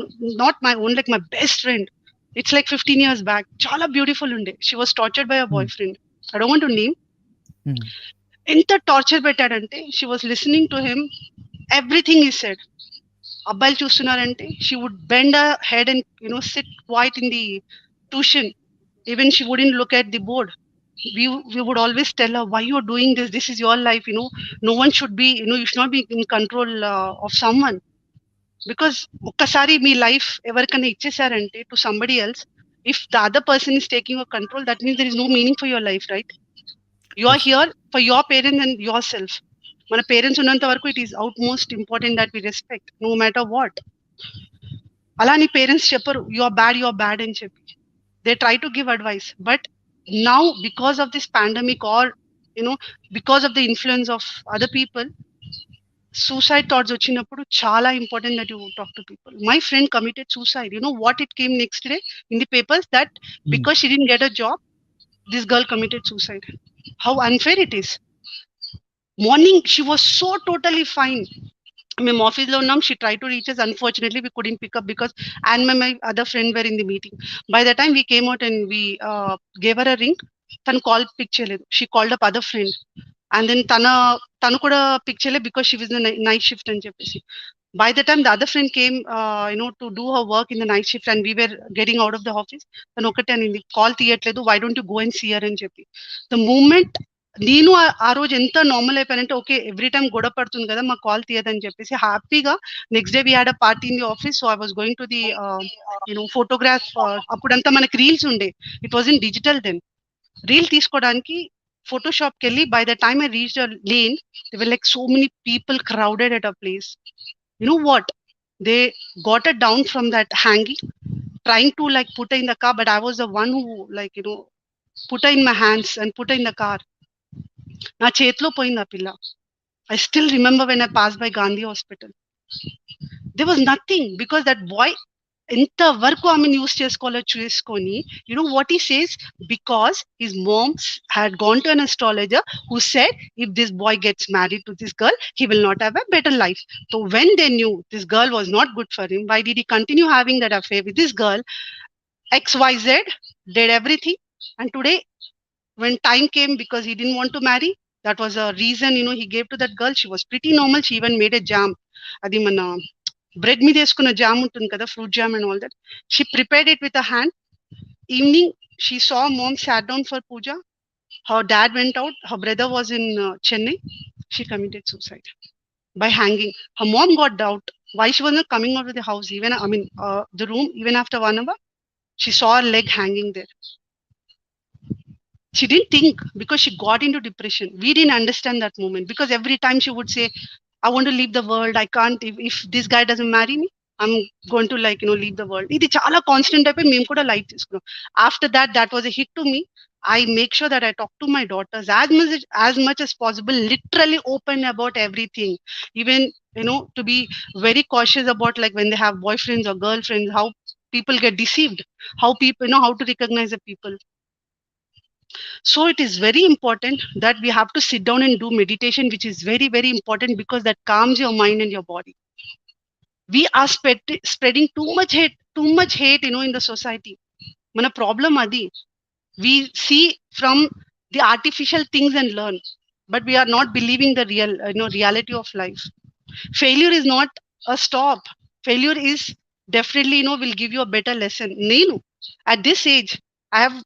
not my own, like my best friend, it's like 15 years back, chala beautiful unde. She was tortured by a boyfriend. I don't want to name. ఎంత torture పెట్టాడంటే, she was listening to him, everything he said. అబ్బాయిలు చూస్తున్నారంటే she would bend a head and sit quiet in the tuition. Even she wouldn't look at the board. We would always tell her, why you're doing this is your life, no one should be, you should not be in control of someone. Because ఒక్కసారి మీ life ఎవరికైనా ఇచ్చేసారంటే to somebody else, if the other person is taking your control, that means there is no meaning for your life, right? You are here for your parents and yourself. Mana parents ఉన్నంత వరకు it is utmost important that we respect no matter what. అలా నీ parents చెప్పరు you are bad అని చెప్పి. They try to give advice, but now because of this pandemic, or because of the influence of other people, suicide thoughts వచ్చినప్పుడు చాలా important that you talk to people. My friend committed suicide. You know what it came next day in the papers? That because she didn't get a job, this girl committed suicide. How unfair it is. Morning she was so totally fine. మేము ఆఫీస్లో ఉన్నాం, she try to reach us. Unfortunately we couldn't pick up because and my other friend were in the meeting. By the time we came out and we gave her a ring, తను call pick చేయలేదు. She called up other friend and then తను కూడా pick చేయలేదు because she was in the night shift అని చెప్పేసి. By the time the other friend came to do her work in the night shift and we were getting out of the office, తను ఒకటే అనింది, call తీయట్లేదు, why don't you go and see her అని చెప్పి. The moment నేను ఆ రోజు ఎంత నార్మల్ అయిపోయానంటే, ఓకే ఎవ్రీ టైం గొడవ పడుతుంది కదా, మా కాల్ తీయదని చెప్పేసి హ్యాపీగా next day we had a party in the office. So I was going to the photograph. అప్పుడంతా మనకి రీల్స్ ఉండే, it was in digital then. Reel తీసుకోవడానికి ఫోటోషాప్కి వెళ్ళి, by the time I reach the lane, they were like so many people crowded at a place. You know what? They got it down from that hanging, trying to like put her in the car, but I was the one who put her in my hands and put her in the car. Na chetlo poyinda pilla. I still remember when I passed by Gandhi Hospital. There was nothing because that boy ఎంత వరకు ఆమెను use చేసుకోవాలో చూసుకొని, what he says, because his mom had gone to an astrologer who said if this boy gets married to this girl, he will not have a better life. So when they knew this girl was not good for him, why did he continue having that affair with this girl? XYZ did everything, and today when time came, because he didn't want to marry, that was a reason he gave to that girl. She was pretty normal. She even made a jam, adi mana bread మీద వేసుకున్న jam ఉంటుంది కదా, fruit jam and all that. She prepared it with a hand. Evening she saw mom sat down for puja. Her dad went out. Her brother was in Chennai. She committed suicide by hanging. Her mom got doubt why she was not coming out of the house, even the room, even after 1 hour. She saw her leg hanging there. She didn't think because she got into depression. We didn't understand that moment because every time she would say, I want to leave the world. I can't. If this guy doesn't marry me, I'm going to leave the world. Idi chala constant అయిపోయి మేము కూడా light తీసుకున్నాం. After that was a hit to me. I make sure that I talk to my daughters as much as possible, literally open about everything. Even, to be very cautious about, like, when they have boyfriends or girlfriends, how people get deceived, how people know how to recognize the people. So it is very important that we have to sit down and do meditation, which is very, very important, because that calms your mind and your body. We are spreading too much hate, in the society. Mana problem adi. We see from the artificial things and learn, but we are not believing the reality of life. Failure is not a stop. Failure is definitely, will give you a better lesson. Nenu, at this age, I'm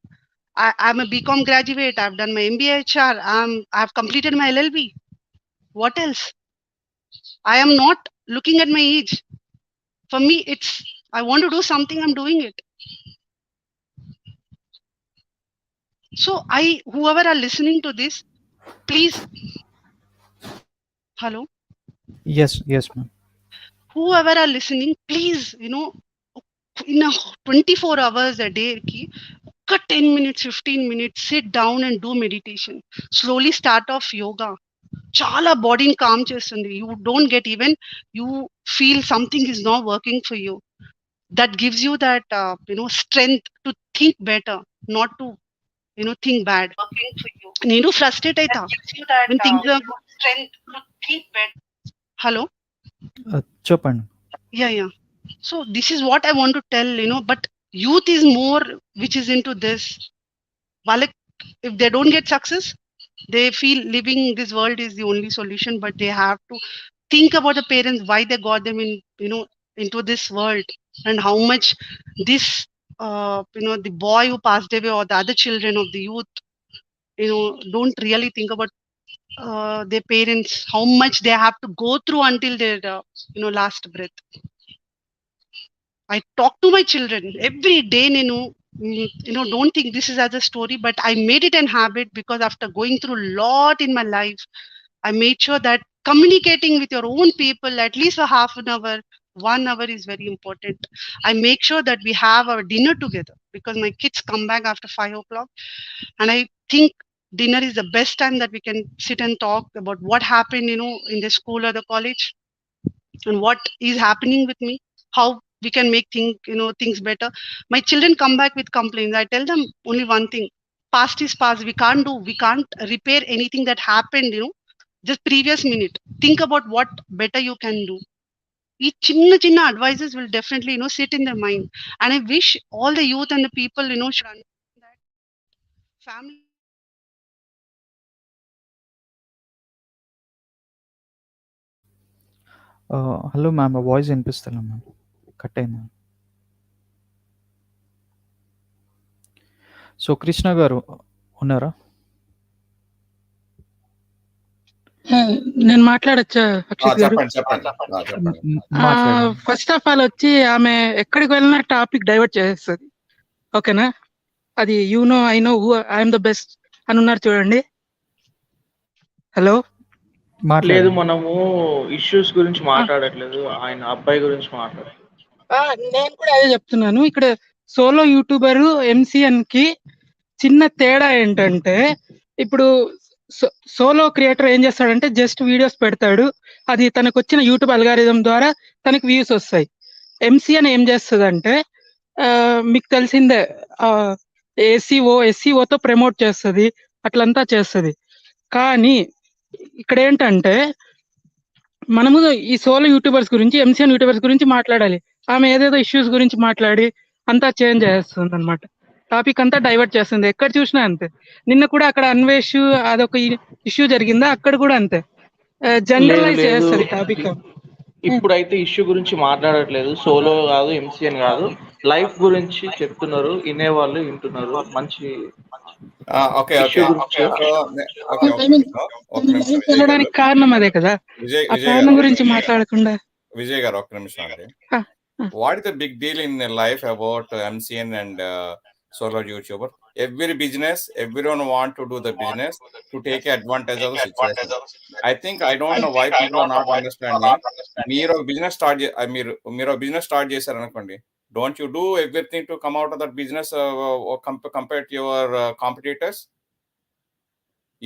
a BCom graduate. I've done my MBA HR. I've completed my LLB. What else? I am not looking at my age. For me, it's, I want to do something, I'm doing it. So whoever are listening to this, please, hello, Yes, ma'am. whoever are listening, please, in a 24 hours a day, cut 10 minutes, 15 minutes, sit down and do meditation. Slowly start off yoga. Chala body calm chestundi. You don't get, even you feel something is not working for you. That gives you that strength to think better, not to think bad. నేను frustrate అయితా when things are hello. చెప్పండి. Yeah. So this is what I want to tell, but youth is more which is into this. Well, if they don't get success, they feel living this world is the only solution, but they have to think about the parents, why they got them in, into this world, and how much this the boy who passed away or the other children of the youth, don't really think about their parents, how much they have to go through until their last breath. I talk to my children every day, don't think this is as a story, but I made it an habit, because after going through a lot in my life, I made sure that communicating with your own people at least for half an hour, 1 hour is very important. I make sure that we have our dinner together, because my kids come back after 5 o'clock, and I think dinner is the best time that we can sit and talk about what happened, in the school or the college, and what is happening with me, how we can make things better. My children come back with complaints. I tell them only one thing: past is past. We can't repair anything that happened, just previous minute. Think about what better you can do. Each chinna advices will definitely sit in their mind. And I wish all the youth and the people should understand that family. Hello ma'am, voice వినిపిస్తలే ma'am, cut అయింది. So Krishna garu ఉన్నారా? నేను మాట్లాడొచ్చా అక్షిత్ గారు? మాట్లాడండి. First of all వచ్చి ఆమె ఎక్కడికి వెళ్ళినా టాపిక్ డైవర్ట్ చేసేస్తుంది. ఓకేనా? అది I know who I'm the best అని ఉన్నారు చూడండి. హలో, లేదు, మనము ఇష్యూస్ గురించి మాట్లాడట్లేదు, ఆయన అబ్బాయి గురించి మాట్లాడలేదు. నేను కూడా అదే చెప్తున్నాను. ఇక్కడ సోలో యూట్యూబర్ ఎంసీఎన్ కి చిన్న తేడా ఏంటంటే, ఇప్పుడు సోలో క్రియేటర్ ఏం చేస్తాడంటే జస్ట్ వీడియోస్ పెడతాడు, అది తనకు వచ్చిన యూట్యూబ్ అల్గారిథం ద్వారా తనకు వ్యూస్ వస్తాయి. ఎంసీఎన్ ఏం చేస్తుందంటే, మీకు తెలిసిందే, ఎస్సీఓతో ప్రమోట్ చేస్తుంది, అట్లంతా చేస్తుంది. కానీ ఇక్కడ ఏంటంటే, మనము ఈ సోలో యూట్యూబర్స్ గురించి, ఎంసీఎన్ యూట్యూబర్స్ గురించి మాట్లాడాలి. ఆమె ఏదేదో ఇష్యూస్ గురించి మాట్లాడి అంతా చేంజ్ చేస్తుంది అనమాట. టాపిక్ అంతా డైవర్ట్ చేస్తుంది. ఎక్కడ చూసినా అంతే. నిన్న కూడా అక్కడ అన్వేష్ అదొక ఇష్యూ జరిగిందా, అక్కడ కూడా అంతే జనరలైజ్ చేస్తుంది టాపిక్. ఇప్పుడైతే ఇష్యూ గురించి మాట్లాడట్లేదు, సోలో కాదు, ఎంసీఎన్ కాదు, లైఫ్ గురించి చెప్తున్నారు, వినేవాళ్ళు వింటున్నారు. మంచి ఇష్యూ గురించి వెళ్ళడానికి కారణం అదే కదా, ఆ కారణం గురించి మాట్లాడకుండా. విజయ్ గారు ఒక్క నిమిషం అండి. What is the big deal in life about MCN and solo YouTuber? Every business, everyone want to do the business to take advantage of the situation. I don't know why people are not understanding. మీరు business start చేశారు అనుకోండి, Don't you do everything to come out of that business or compared to your competitors?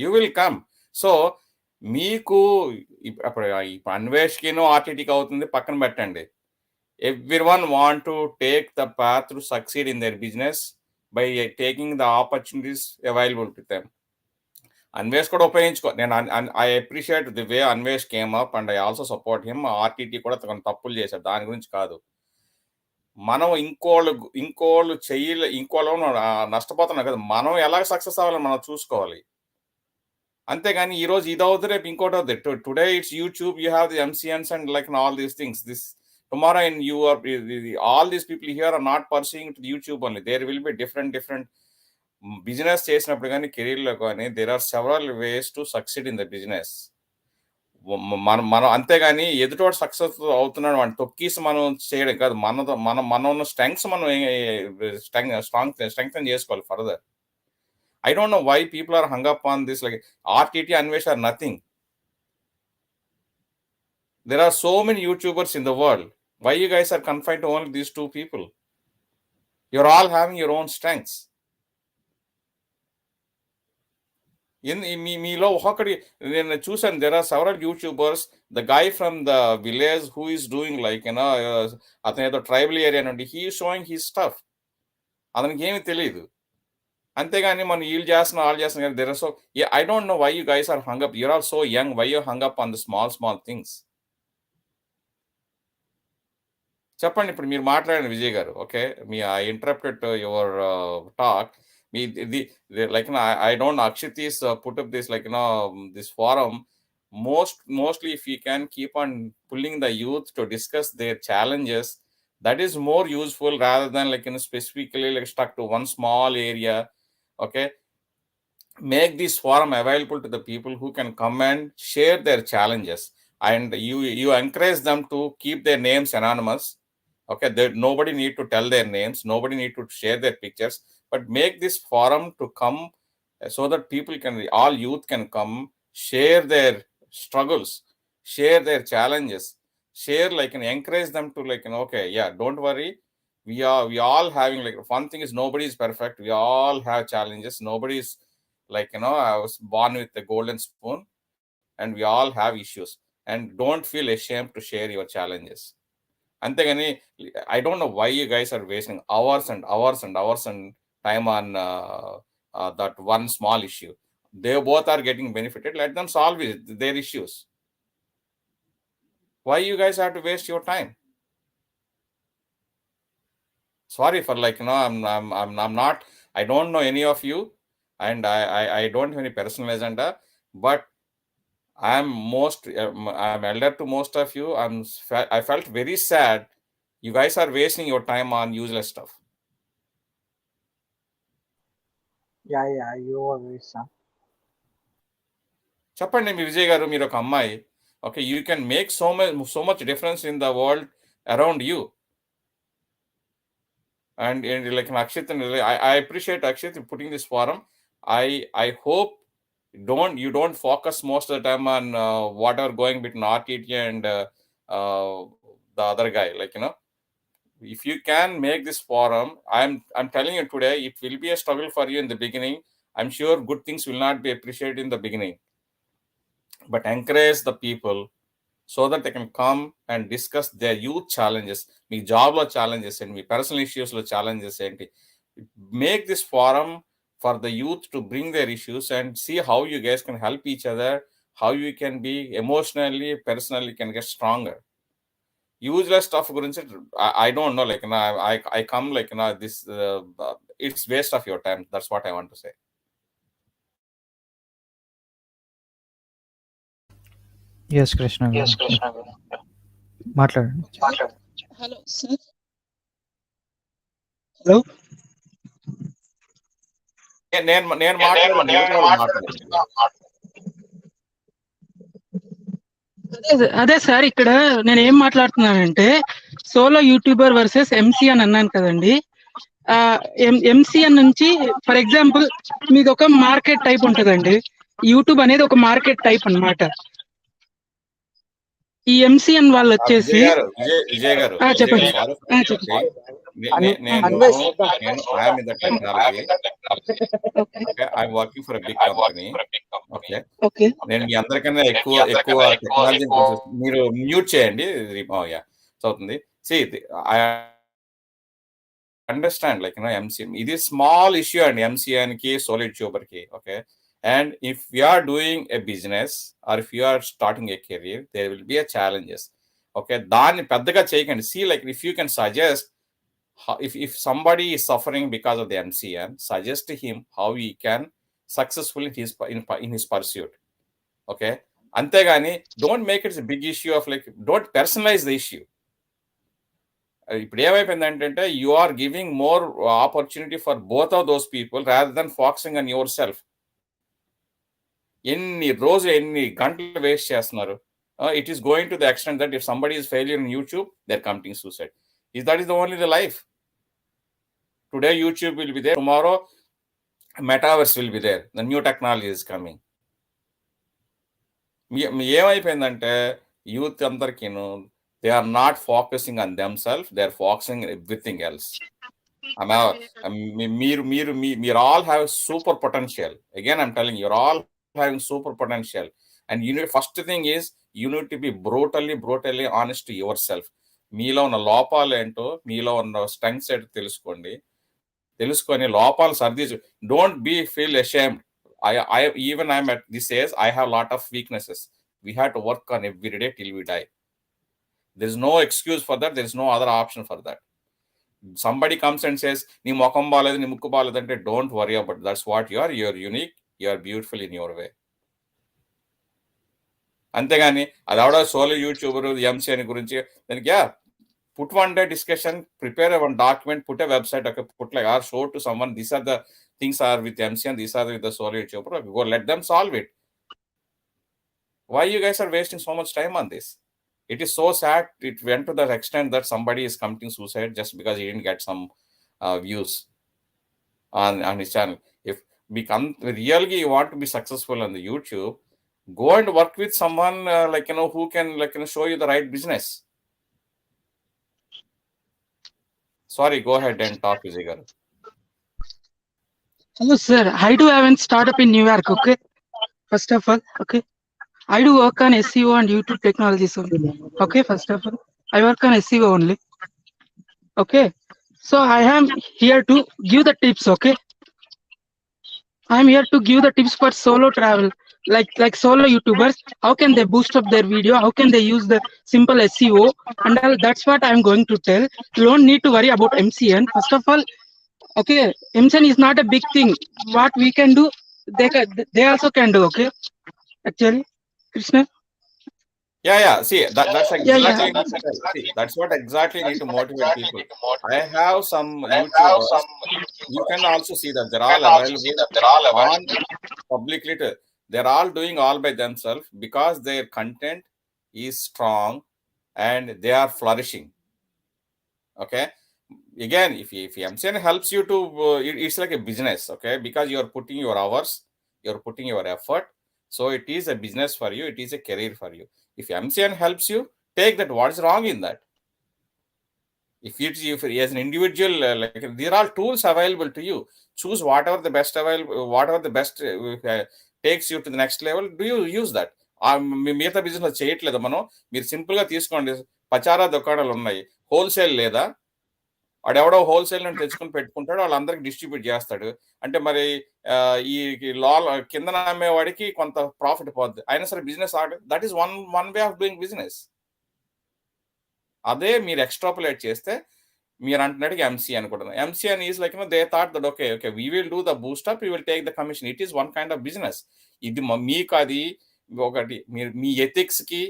You will come. So మీకు అప్పుడు అన్వేష్కినో ఆర్టీటీకి అవుతుంది పక్కన పెట్టండి. Everyone want to take the path to succeed in their business by taking the opportunities available to them. Anvesh కూడా ఉపయోగించుకో. నేను I appreciate the way Anvesh came up and I also support him. RTT కూడా కొన్ని తప్పులు చేశారు, దాని గురించి కాదు. మనం ఇంకోళ్ళు ఇంకోళ్ళు నష్టపోతున్నాం కదా, మనం ఎలా సక్సెస్ అవ్వాలని మనం చూసుకోవాలి. అంతేగాని ఈ రోజు ఇది అవుతుంది, రేపు ఇంకోటి అవుతుంది. Today it's YouTube, you have the MCNs and like all these things. Tomorrow and you are all these people here are not pursuing to the YouTube only. There will be different business చేసినప్పుడు కానీ కెరీర్లో కానీ there are several ways to succeed in the business. మనం అంతేగాని ఎదుటోడు success అవుతున్నాడు అని తొక్కిసి మనం చేయడం కాదు. మన ఉన్న స్ట్రెంగ్స్ మనం స్ట్రెంగ్తన్ చేసుకోవాలి further. I don't know why people are hung up on this, like RTT, Anvesh are nothing. There are so many YouTubers in the world. Why you guys are confined to only these two people? You're all having your own strengths. మీలో ఒకటి నేను చూసాను, there are several YouTubers. The guy from the village who is doing like అతను ఏదో tribal area నుండి, he is showing his stuff. అతనికి ఏమి తెలియదు. అంతేగాని మనం వీళ్ళు చేస్తున్నాం వాళ్ళు చేస్తున్నాం కానీ there are so I don't know why you guys are hung up. You're all so young. Why you hung up on the small things? చెప్పండి. ఇప్పుడు మీరు మాట్లాడండి విజయ్ గారు. Okay, me I interrupted your talk. Me like I don't know, Akshit is put up this like this forum. Mostly if you can keep on pulling the youth to discuss their challenges, that is more useful rather than like specifically like stuck to one small area. Okay, make this forum available to the people who can come and share their challenges, and you encourage them to keep their names anonymous. Okay, nobody need to tell their names, nobody need to share their pictures, but make this forum to come so that people can, all youth can come, share their struggles, share their challenges, share like and encourage them to like okay, yeah, don't worry, we all having like one thing is nobody is perfect. We all have challenges. Nobody is like I was born with a golden spoon, and we all have issues, and don't feel ashamed to share your challenges. అంతేగాని I don't know why you guys are wasting hours and hours and hours and time on that one small issue. They both are getting benefited. Let them solve their issues. Why you guys have to waste your time? Sorry for like I'm not, I don't know any of you, and I don't have any personal agenda, but I'm elder to most of you. I felt very sad. You guys are wasting your time on useless stuff. Yeah, you always son. చెప్పండి మీ విజయ్ గారు, మీరు ఒక అమ్మాయి. Okay, you can make so much difference in the world around you. And like Akshit, and I appreciate Akshit putting this forum. I hope you don't focus most of the time on whatever going between RTT and the other guy. Like if you can make this forum, I'm telling you today, it will be a struggle for you in the beginning. I'm sure good things will not be appreciated in the beginning, but encourage the people so that they can come and discuss their youth challenges, me job లో challenges and me personal issues లో challenges ఏంటి. Make this forum for the youth to bring their issues and see how you guys can help each other, how you can be emotionally, personally can get stronger. Useless stuff gurinchi I don't know, like I come like this it's waste of your time. That's what I want to say. Yes, Krishna garu. మాట్లాడండి. Hello sir. Hello, నేను మాట్లాడాను. అదే sir, ఇక్కడ నేను ఏం మాట్లాడుతున్నానంటే solo YouTuber versus MC అని అన్నాను కదండి. ఎంసీఎన్ నుంచి ఫర్ ఎగ్జాంపుల్ మీది ఒక మార్కెట్ టైప్ ఉంటుందండి. యూట్యూబ్ అనేది ఒక మార్కెట్ టైప్ అన్నమాట. ఈ ఎంసీఎన్ వాళ్ళు వచ్చేసి విజయ్ గారు చెప్పండి. Anvesh, I am in the technology. Okay, I'm working for a big company. Okay, okay నేను మీ అందరికన్నా ఎక్కువ ఎక్కువ టెక్నాలజీ మీరు మ్యూట్ చేయండి. యా అవుతుంది. See I understand like MCM ఇది స్మాల్ ఇష్యూ అండి, ఎంసీఎన్కి సోలిడ్ ట్యూబర్కి. Okay, and if you are doing a business or if you are starting a career there will be a challenges. Okay, దాన్ని పెద్దగా చేయకండి. See like if you can suggest if somebody is suffering because of the MCN, suggest to him how he can successful in his pursuit. Okay, అంతేగాని don't make it's big issue of like don't personalise the issue. ఇప్పుడు ఏమైపోయింది అంటే you are giving more opportunity for both of those people rather than focusing on yourself. ఎన్ని గంటలు waste చేస్తున్నారు. It is going to the extent that if somebody is failure in YouTube they are committing suicide. That is the only the life. Today YouTube will be there, tomorrow metaverse will be there, the new technology is coming. ఏమైపోయిందంటే youth అందరికీను they are not focusing on themselves, they are focusing everything else. మీరు all have super potential. Again I'm telling you're all having super potential, and you need, first thing is you need to be brutally honest to yourself. మీలో ఉన్న లోపాలు ఏంటో, మీలో ఉన్న strengths ఏంటో తెలుసుకొని లోపాలు సర్దిచ్చు. Don't be feel ashamed. Even I'm at this age I have lot of weaknesses. We have to work on every day till we die. There is no excuse for that, there is no other option for that. Somebody comes and says నీ ముఖం బాగాలేదు, నీ ముక్కు బాగాలేదు అంటే don't worry about. That's what you are. You're unique, you're beautiful in your way. అంతేగాని అది ఎవడో సోలో యూట్యూబర్ ఎంసీఎన్ గురించి దానికి put one day discussion, prepare one document, put a website, okay, put like or show to someone these are the things are with MCN, these are with the solo YouTuber, okay, go let them solve it. Why you guys are wasting so much time on this? It is so sad. It went to the extent that somebody is committing suicide just because he didn't get some views on his channel. If really you want to be successful on the YouTube, go and work with someone who can show you the right business. Sorry, go ahead and talk, Vijay garu. Hello sir, I do have a startup in New York. Okay, first of all, okay, I do work on SEO and YouTube technologies only. Okay, first of all, I work on SEO only. Okay, so I am here to give the tips. Okay, I am here to give the tips for solo travel, like solo YouTubers. How can they boost up their video? How can they use the simple SEO? And all, that's what I am going to tell. You don't need to worry about MCN. First of all, okay, MCN is not a big thing. What we can do, they also can do. Okay, actually, Krishna. Yeah. See, that's exactly. See, that's what exactly need to motivate people. I have some YouTubers. You can also see that they're all available on publicly. They're all doing all by themselves because their content is strong and they are flourishing. Okay. Again, if MCN helps you to, it's like a business. Okay, because you are putting your hours, you are putting your effort. So it is a business for you. It is a career for you. If MCN helps you, take that. What is wrong in that? If as an individual, there are tools available to you. Choose whatever the best available, whatever the best takes you to the next level. Do you use that? మిగతా business చేయట్లేదు మనం. మీరు simple గా తీసుకోండి. పచారా దుకాణాలు ఉన్నాయి, wholesale లేదా, వాడెవడో హోల్సేల్ నుండి తెచ్చుకుని పెట్టుకుంటాడు, వాళ్ళందరికి డిస్ట్రిబ్యూట్ చేస్తాడు. అంటే మరి ఈ కింద అమ్మేవాడికి కొంత ప్రాఫిట్ పోద్ది, అయినా సరే business that is one way of doing business. అదే మీరు ఎక్స్ట్రాపులేట్ చేస్తే మీరు అంటున్నట్టుగా ఎంసీఎన్ కూడా. MCN is like they thought that okay we will do the boost up, you will take the commission. It is one kind of business. ఇది మీకు అది ఒకటి మీరు మీ ఎథిక్స్ కి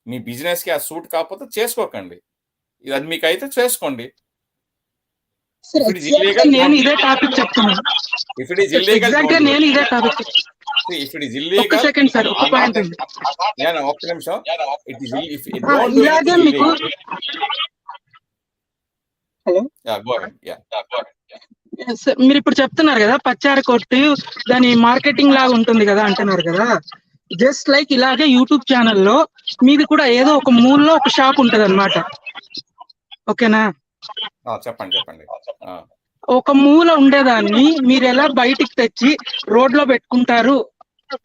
మీ బిజినెస్ కి ఆ సూట్ కాకపోతే చేసుకోకండి. అది మీకు అయితే చేసుకోండి. నేను ఇదే టాపిక్ చెప్తున్నాను. If it is illegal, నేను ఇదే topic. See, if it is illegal, ఒక సెకండ్ సార్, ఒక పాయింట్ ఉంది. ఒక్క నిమిషం. It is if it don't do ఇలాగే anything మీకు illegal. Hello, Go ahead. మీరు ఇప్పుడు చెప్తున్నారు కదా పచ్చార కొట్టి దాని మార్కెటింగ్ లాగా ఉంటుంది కదా అంటున్నారు కదా. జస్ట్ లైక్ ఇలాగే యూట్యూబ్ ఛానల్లో మీది కూడా ఏదో ఒక మూలలో ఒక షాప్ ఉంటది అనమాట. ఓకేనా, చెప్పండి. ఒక మూల ఉండేదాన్ని మీరు ఎలా బయటికి తెచ్చి రోడ్లో పెట్టుకుంటారు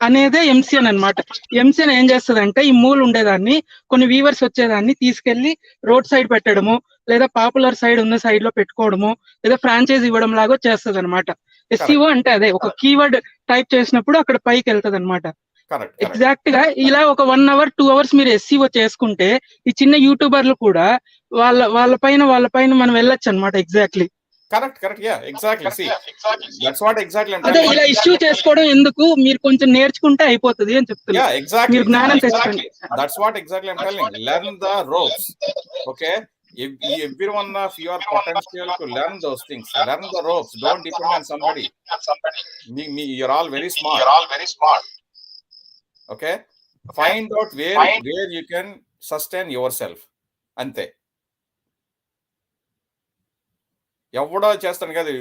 అనేదే ఎంసీఎన్ అన్నమాట. ఎంసీఎన్ ఏం చేస్తుందంటే ఈ మూల ఉండేదాన్ని కొన్ని వీవర్స్ వచ్చేదాన్ని తీసుకెళ్లి రోడ్ సైడ్ పెట్టడము, లేదా పాపులర్ సైడ్ ఉన్న సైడ్ లో పెట్టుకోవడము, లేదా ఫ్రాంచైజ్ ఇవ్వడం లాగా చేస్తుంది అనమాట. ఎస్సీఓ అంటే అదే ఒక కీవర్డ్ టైప్ చేసినప్పుడు అక్కడ పైకి వెళ్తుంది అనమాట. ఎగ్జాక్ట్ గా ఇలా ఒక 1 hour 2 hours మీరు ఎస్సీఓ చేసుకుంటే ఈ చిన్న యూట్యూబర్లు కూడా వాళ్ళ పైన మనం వెళ్ళొచ్చు అనమాట. Exactly correct yeah exactly see that's what exactly అదే ఇలా ఇష్యూ చేసుకోవడం ఎందుకు, మీరు కొంచెం నేర్చుకుంటే అయిపోతుంది అని చెప్తున్నా. Yeah, exactly. మీరు జ్ఞానం తెచ్చుకోండి. That's what exactly I'm telling. Learn the ropes. Okay. If every one of you are potential to learn those things, learn the ropes. Don't depend on somebody. You're all very smart. Okay. Find out where you can sustain yourself. Ante. ఎవడో చేస్తాను కదా,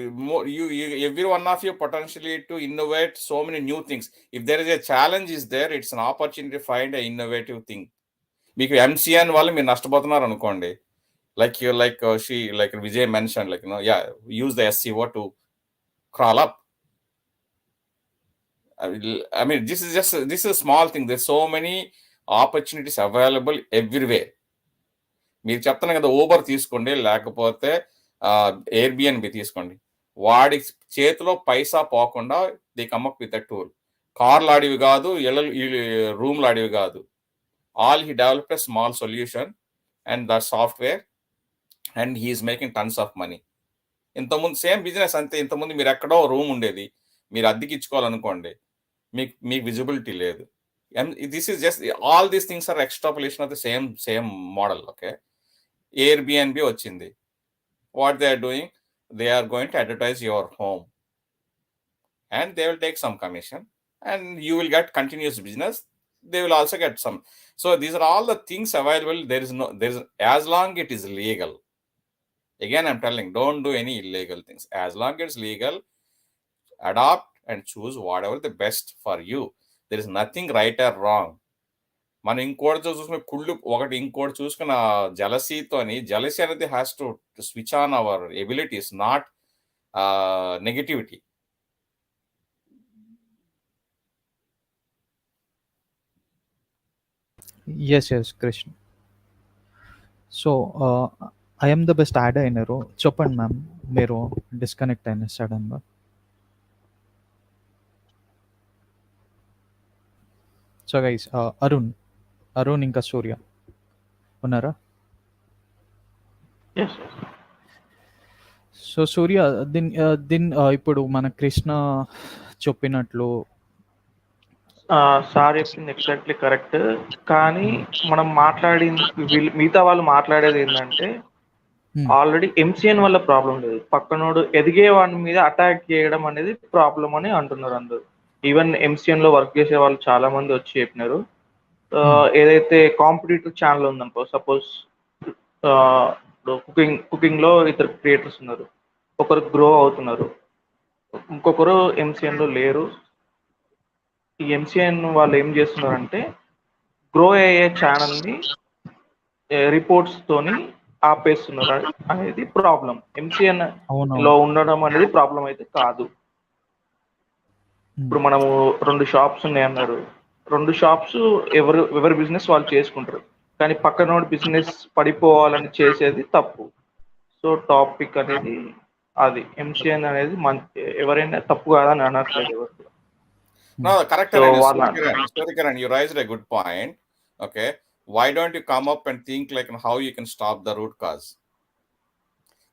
every one of you potentially to innovate so many new things. If there is a challenge is there, it's an opportunity find a innovative thing. మీకు MCN వల్ల మీరు నష్టపోతున్నారు అనుకోండి, like Vijay mention, use the SEO to crawl up. I mean, this is a small thing. There's so many opportunities available everywhere. మీరు చెప్తాను కదా, Uber తీసుకోండి, లేకపోతే ఎయిర్బిఎన్బి తీసుకోండి. వాడి చేతిలో పైసా పోకుండా the come up with a tool. కార్లు ఆడివి కాదు, రూమ్లు ఆడివి కాదు. All he develop a small solution and that software and he's making tons of money. ఇంతకుముందు సేమ్ బిజినెస్ అంతే. ఇంతకుముందు మీరు ఎక్కడో రూమ్ ఉండేది, మీరు అద్దెకి ఇచ్చుకోవాలనుకోండి, మీకు విజిబిలిటీ లేదు. This is just all these things are extrapolation of the same model. Okay, Airbnb వచ్చింది. What they are doing, they are going to advertise your home and they will take some commission and you will get continuous business. They will also get some. So these are all the things available. There is as long it is legal. Again, I'm telling, don't do any illegal things. As long as it's legal, adopt and choose whatever the best for you. There is nothing right or wrong. మనం ఇంకోటితో చూసుకున్న కుళ్ళు ఒకటి, ఇంకోటి చూసుకున్న జలసీతోని, jealousy అనేది has to switch on hour abilities, not negativity. Yes, Krishna. So, I am the best adder అయినారు. చెప్పండి ma'am, మీరు డిస్కనెక్ట్ అయిన సడన్గా. సో గైస్, అరుణ్ ఇంకా సూర్య ఉన్నారా? సో సూర్య, ఇప్పుడు మన కృష్ణ చెప్పినట్లు సార్ చెప్పింది ఎగ్జాక్ట్లీ కరెక్ట్. కానీ మనం మిగతా వాళ్ళు మాట్లాడేది ఏంటంటే, ఆల్రెడీ ఎంసీఎన్ వల్ల ప్రాబ్లం లేదు, పక్కనోడు ఎదిగే వాడి మీద అటాక్ చేయడం అనేది ప్రాబ్లం అని అంటున్నారు అందరు. ఈవెన్ ఎంసీఎన్ లో వర్క్ చేసే వాళ్ళు చాలా మంది వచ్చి చెప్పినారు, ఏదైతే కాంపిటేటివ్ ఛానల్ ఉందనుకో, సపోజ్ కుకింగ్ లో ఇద్దరు క్రియేటర్స్ ఉన్నారు, ఒకరు గ్రో అవుతున్నారు, ఇంకొకరు ఎంసీఎన్ లో లేరు. ఈ ఎంసీఎన్ వాళ్ళు ఏం చేస్తున్నారంటే, గ్రో అయ్యే ఛానల్ ని రిపోర్ట్స్ తోని ఆపేస్తున్నారు అనేది ప్రాబ్లం. ఎంసీఎన్ లో ఉండడం అనేది ప్రాబ్లం అయితే కాదు. ఇప్పుడు మనము 2 షాప్స్ ఉన్నాయి అన్నారు, 2 షాప్స్ ఎవరి బిజినెస్ వాళ్ళు చేసుకుంటారు, కానీ పక్కనోడి బిజినెస్ పడిపోవాలని చేసేది తప్పు. సో టాపిక్ అనేది అది, ఎంసీఎన్ అనేది ఎవరైనా తప్పు కాదని అనట్లేదు ఎవరు. No, correct. Kiran, you raised a good point. Okay, why don't you come up and think like how you can stop the root cause?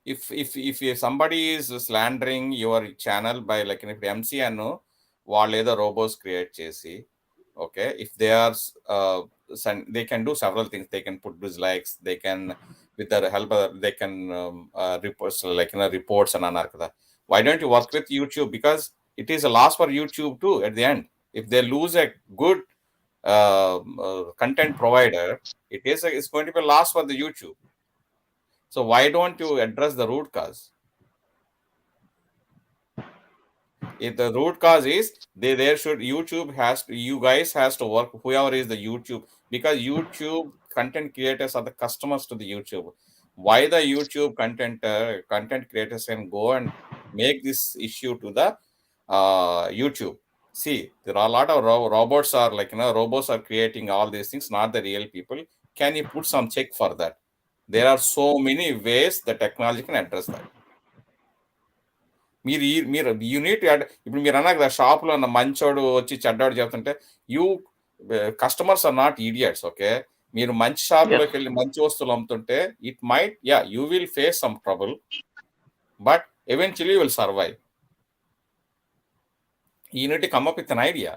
If somebody is slandering your channel by like if MCN వాళ్ళు ఏదో robots create చేసి, okay, if they are they can do several things. They can put dislikes, they can with the help they can reports like reports and anar kada. Why don't you work with YouTube? Because it is a loss for YouTube too at the end. If they lose a good content provider, it's going to be a loss for the YouTube. So why don't you address the root cause? If the root cause is you guys has to work, whoever is the YouTube, because YouTube content creators are the customers to the YouTube. why the YouTube content creators can go and make this issue to the YouTube. See, there are a lot of robots are robots are creating all these things, not the real people. Can you put some check for that? There are so many ways the technology can address that. మీరు you need ఇప్పుడు మీరు అన్నా కదా షాప్లో ఉన్న మంచోడు వచ్చి చెడ్డాడు చెప్తుంటే you customers are not idiots. Okay, మీరు మంచి షాప్లోకి వెళ్ళి మంచి వస్తువులు అమ్ముతుంటే it might you will face some trouble, but eventually you will survive. You need to come up with an idea.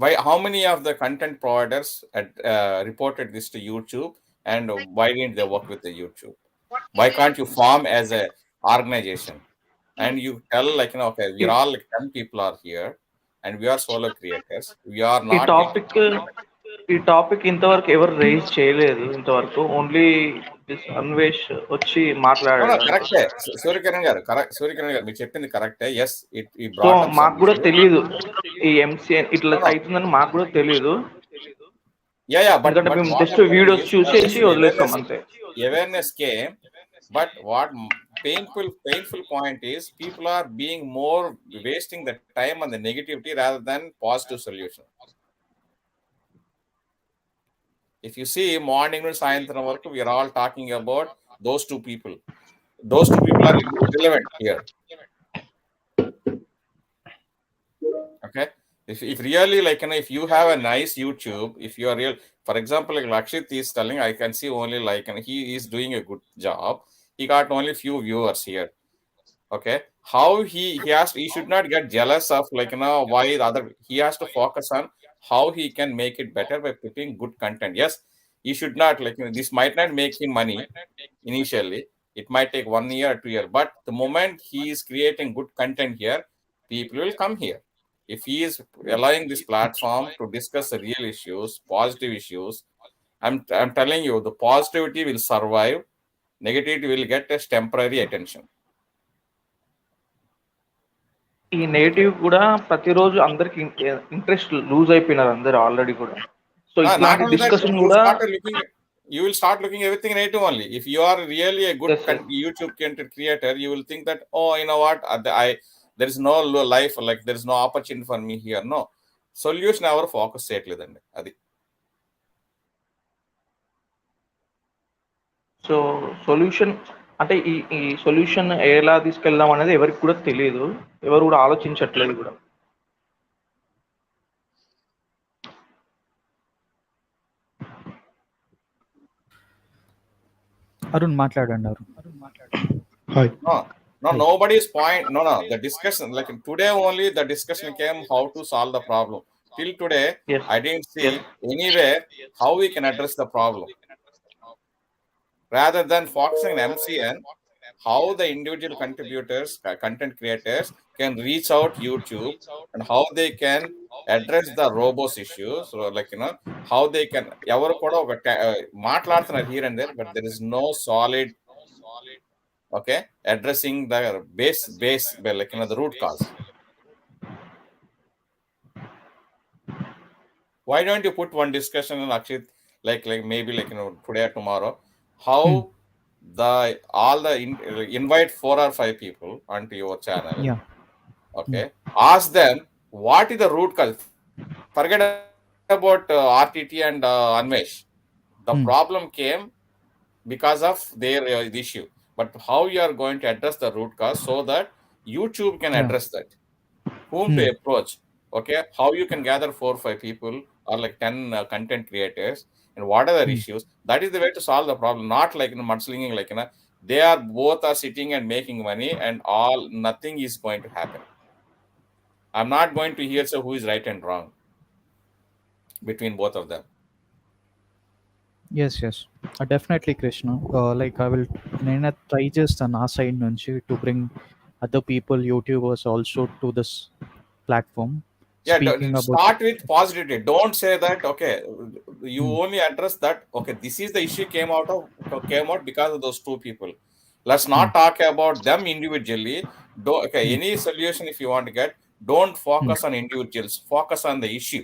Why? How many of the content providers reported this to YouTube, and why didn't they work with the YouTube? Why can't you form as a organization and you tell okay, we're all 10 people are here and we are solo creators. We are ఈ not topic ఇంతవరకు ఎవరు raise చేయలేదు. ఇంతవరకు only Anvesh వచ్చి మాట్లాడాడు. కరెక్టే సూర్యకిరణ్ గారు, సూర్యకిరణ్ గారు మీరు చెప్పింది కరెక్టే. ఎస్, సో మాకు కూడా తెలియదు ఈ ఎంసీఎన్ ఇట్లా అవుతుందని మాకు కూడా తెలియదు. ఎందుకంటే మేము జస్ట్ వీడియోస్ చూసేసి వదిలేస్తాం అంతే. Awareness came, but what painful point is people are being more wasting the time on the negativity rather than positive solution. If you see morning to sayantram varaku we are all talking about those two people are relevant here. Okay, if really if you have a nice YouTube, if you are real, for example, like Lakshit is telling, I can see only he is doing a good job. He got only few viewers here. Okay, how he should not get jealous of why the other. He has to focus on how he can make it better by putting good content. Yes, he should not this might not make him money initially. It might take 1 year or 2 years, but the moment he is creating good content here, people will come here. If he is allowing this platform to discuss the real issues, positive issues, I'm telling you, the positivity will survive. Negativity will get a temporary attention. ఈ negative కూడా ప్రతిరోజు అందరికి interest loose అయిపోయినారు అందరు already కూడా. So ఇట్లాంటి discussion కూడా you will start looking everything negative only. If you are really a good YouTube content creator, you will think that, oh, you know what, there is no life, there is no opportunity for me here. No, solution ఎవరు focus చేయట్లేదండి. అది so solution అంటే ఈ solution ఎలా తీసుకెళ్దాం అనేది ఎవరికి కూడా తెలియదు, ఎవరు కూడా ఆలోచించట్లేదు కూడా. అరుణ్ మాట్లాడండి. Hi. No, nobody's point. No. The discussion, today only, the discussion came how to solve the problem. Till today, I didn't see anywhere how we can address the problem. Rather than focusing on MCN, how the individual contributors, content creators can reach out YouTube and how they can address the robos issues. So how they can ఎవరు కూడా మాట్లాడుతున్నారు here and there, but there is no solid addressing the base the root cause. Why don't you put one discussion in Akshit, maybe today or tomorrow, how all the invite 4 or 5 people onto your channel. Okay, ask them what is the root cause. Forget about RTT and Anvesh. The problem came because of their issue, but how you are going to address the root cause so that YouTube can address that, whom to approach. Okay, how you can gather 4 or 5 people or 10 content creators, and what are the issues. That is the way to solve the problem, not mudslinging they are both are sitting and making money and all, nothing is going to happen. I'm not going to hear who is right and wrong between both of them. Yes, definitely, Krishna. I will try just on our side to bring other people, YouTubers also to this platform. Start with positivity. Don't say that you only address that this is the issue came out because of those 2 people. Let's not talk about them individually. Any solution if you want to get, don't focus on individuals, focus on the issue.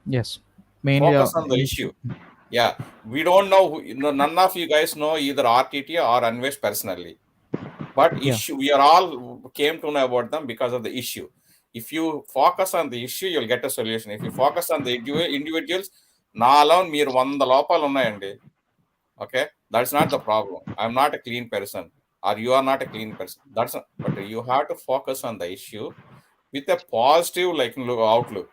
Yes, mainly focus on the issue. Yeah, we don't know none of you guys know either RTT or Anvesh personally, but Yeah. issue we are all came to know about them because of the issue. If you focus on the issue, you'll get a solution. If you focus on the individuals, నా alone మీరు 100 లోపాలు ఉన్నాయండి. Okay, that's not the problem. I'm not a clean person, or you are not a clean person. That's not, but you have to focus on the issue with a positive outlook.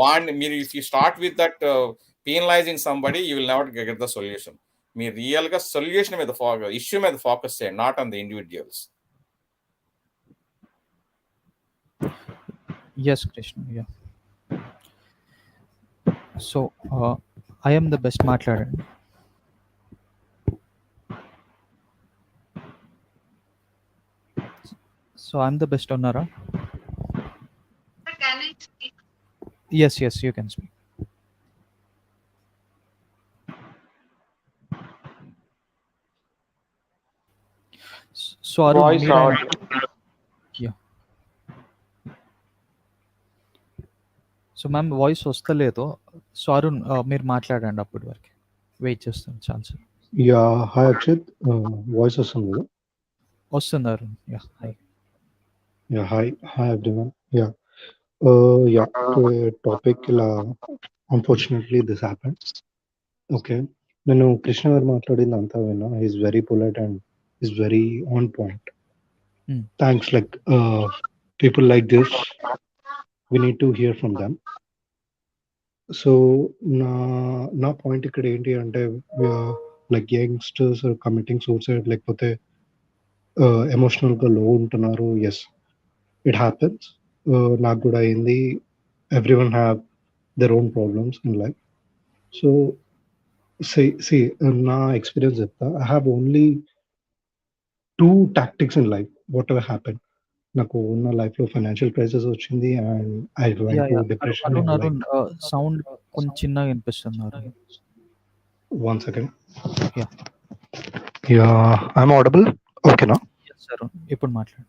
One, if you start with that penalizing somebody, you will never get the solution. Me real గా solution మీద issue మీద focus చేయండి, not on the individuals. Yes, Krishna. Yeah. So, I am the best మాట్లాడండి. So, I'm the best ఉన్నారా? Can I speak? Yes, yes, you can speak. So, Arun, voice మీరు రావట్లేదు. yeah. So ma'am voice వస్తలేదు. So Arun మీరు మాట్లాడండి, అప్పటి వరకు wait చేస్తాను chance. Yeah hi Akshit, voice వస్తుంది కదా? వస్తుంది Arun. Yeah hi. Yeah hi hi everyone. Yeah yeah topic ఇలా అన్ఫార్చునేట్లీ దిస్ హ్యాపెన్. ఓకే, నేను కృష్ణ గారు మాట్లాడింది అంతా విన్నా. He's very polite and is very on point. Thanks. Like people like this we need to hear from them. So నా point ఇక్కడ ఏంటి అంటే, like youngsters committing suicide, లేకపోతే ఎమోషనల్గా లో ఉంటున్నారు. Yes, it happens. నాకు కూడా అయింది. Every one have their own problems in life. So see నా ఎక్స్పీరియన్స్ చెప్తా. I have only 2 tactics in life whatever happen. నాకు ఉన్న లైఫ్లో ఫైనాన్షియల్ క్రైసిస్ వచ్చింది and I went to depression. Arun sound కొంచెం చిన్నగా వినిపిస్తుంది Arun. 1 second. Yeah I'm audible ఓకేనా? ఎస్ అరుణ్, ఇప్పుడు మాట్లాడు.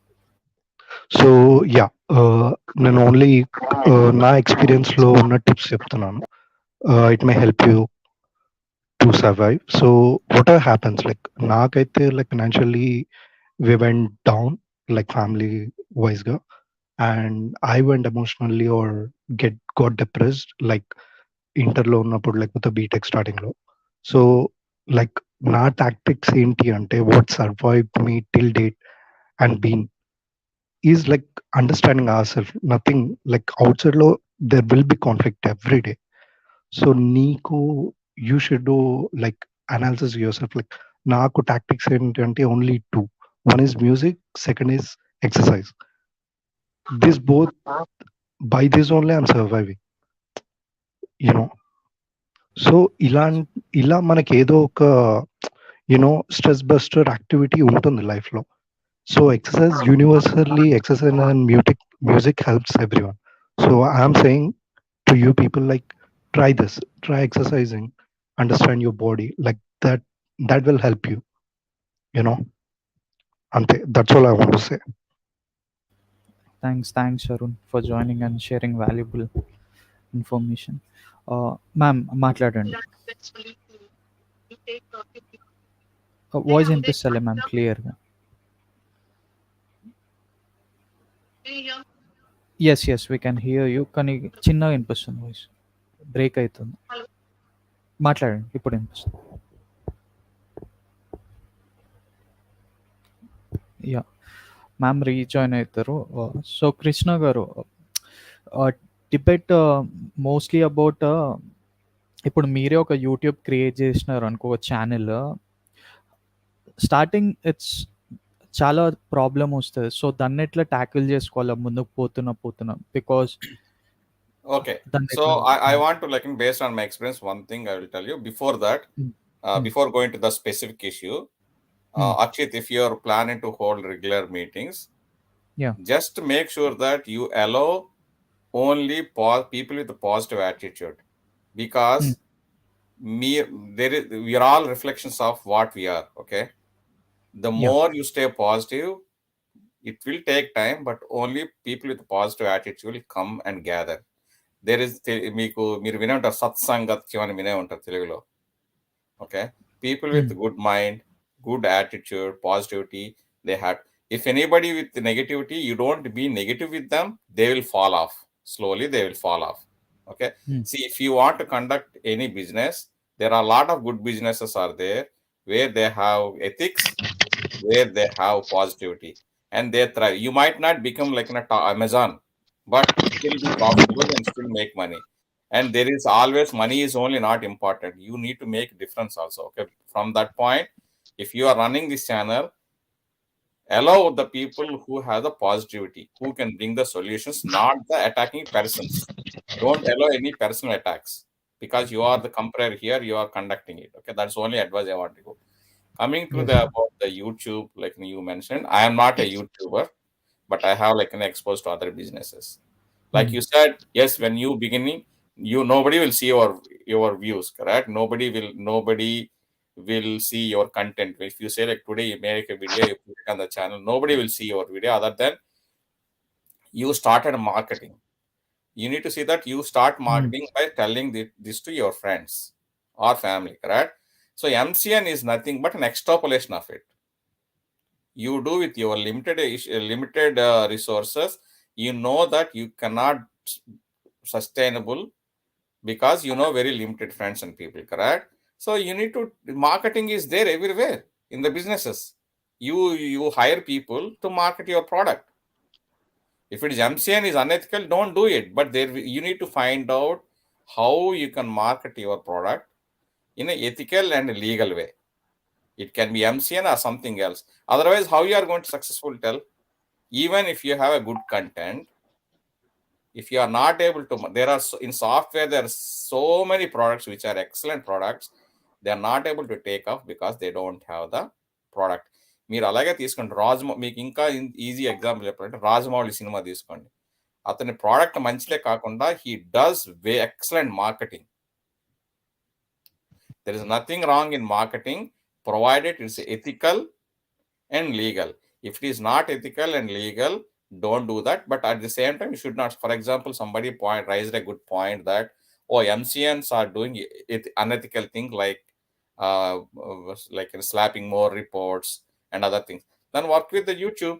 సో యా, నేను ఓన్లీ నా ఎక్స్పీరియన్స్లో ఉన్న టిప్స్ చెప్తున్నాను. It may help you to survive. So whatever happens, like నాకైతే like financially we went down, like family వైజ్గా, and I went emotionally or got depressed, like ఇంటర్లో ఉన్నప్పుడు, లేకపోతే బీటెక్ స్టార్టింగ్లో. సో లైక్ నా టాక్టిక్స్ ఏంటి అంటే, what survive me till date and been is like understanding our self. Nothing like అవుట్ సైడ్లో there will be conflict every day. So నీకు you should do like analysis your self. Like నాకు tactics ఏంటంటే only 2. One is music, second is exercise. This both, by this only I'm surviving, you know. So ఇలా మనకి ఏదో ఒక stress buster activity ఉంటుంది లైఫ్లో. So exercise universally, exercise and music helps every one. So I'm saying to you people, like try this, try exercising, understand your body, like that will help you, you know. Ante, that's all I want to say. Thanks Arun for joining and sharing valuable information. Ma'am, మాట్లాడండి. Voice వినిపిస్తలే ma'am క్లియర్గా. Yes we can hear you, కానీ చిన్నగా వినిపిస్తుంది, voice break అవుతుంది. మాట్లాడండి, ఇప్పుడు వినిపిస్తుంది. యా మ్యామ్ రీజాయిన్ అవుతారు. So Krishna garu, debate mostly about, ఇప్పుడు మీరే ఒక యూట్యూబ్ క్రియేట్ చేసినారు అనుకో, ఒక ఛానల్. స్టార్టింగ్ ఇట్స్ చాలా ప్రాబ్లం వస్తుంది. సో దాన్ని ఎట్లా ట్యాకిల్ చేసుకోవాలా ముందుకు పోతున్నా because Okay, so I want to, like, based on my experience, one thing I will tell you before that, before going to the specific issue, Akshit, if you are planning to hold regular meetings, just make sure that you allow only people with a positive attitude, because we are all reflections of what we are. Okay, the more you stay positive, it will take time, but only people with a positive attitude will come and gather. there is మీకు మీరు వినే ఉంటారు సత్సంగత్యం అని వినే ఉంటారు తెలుగులో. Okay, people with good mind, good attitude, positivity, they have. If anybody with negativity, you don't be negative with them, they will fall off. Slowly they will fall off. Okay. See, if you want to conduct any business, there are a lot of good businesses are there where they have ethics, where they have positivity, and they thrive. You might not become like an Amazon, but still be profitable and still make money. And there is always money is only not important. You need to make difference also. Okay, from that point, if you are running this channel, allow the people who have the positivity, who can bring the solutions, not the attacking persons. Don't allow any personal attacks, because you are the compare here, you are conducting it. Okay, that's only advice I want to go. Coming to the about the YouTube, like you mentioned, I am not a YouTuber, but I have like an exposed to other businesses. Like you said, yes, when you beginning, you nobody will see your views, correct? Nobody will see your content. If you say like today you make a video, you put it on the channel, nobody will see your video other than you started marketing. You need to see that you start marketing by telling this to your friends or family, correct? So MCN is nothing but an extrapolation of it. You do with your limited resources. You know that you cannot sustainable because you know very limited friends and people, correct? So you need to, marketing is there everywhere in the businesses. You hire people to market your product. If it is MCN is unethical, don't do it. But there you need to find out how you can market your product in an ethical and legal way. It can be MCN or something else. Otherwise, how you are going to successfully tell? Even if you have a good content, if you are not able to, there are in software there are so many products which are excellent products. They are not able to take off because they don't have the product. మీరు అలాగే తీసుకోండి. మీకు ఇంకా easy example చెప్పాలంటే Rajamouli cinema తీసుకోండి. అతని product మంచిదే కాకుండా he does excellent marketing. There is nothing wrong in marketing provided it's ethical and legal. If it is not ethical and legal, don't do that. But at the same time, you should not. For example, somebody raised a good point that MCNs are doing unethical things like slapping more reports and other things. Then work with the YouTube.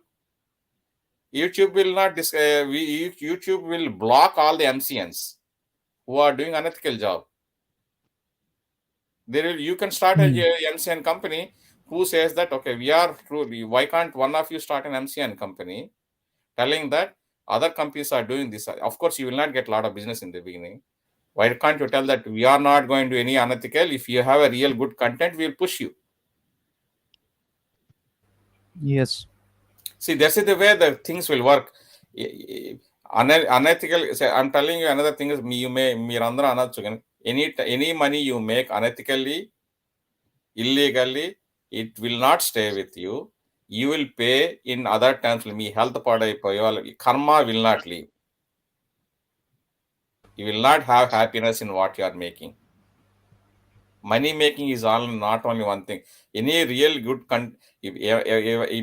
YouTube will not YouTube will block all the MCNs who are doing unethical job. You can start a MCN company who says that, okay, we are truly, why can't one of you start an MCN company telling that other companies are doing this? Of course, you will not get a lot of business in the beginning. Why can't you tell that we are not going to any unethical? If you have a real good content, we will push you. Yes. See, this is the way the things will work. Unethical, I'm telling you another thing is, మీరందరూ అనొచ్చు కానీ any money you make unethically, illegally, it will not stay with you. You will pay in other terms. Me health పాడైపోయే వాళ్ళకి karma will not leave. You will not have happiness in what you are making. Money making is not only one thing. Any real good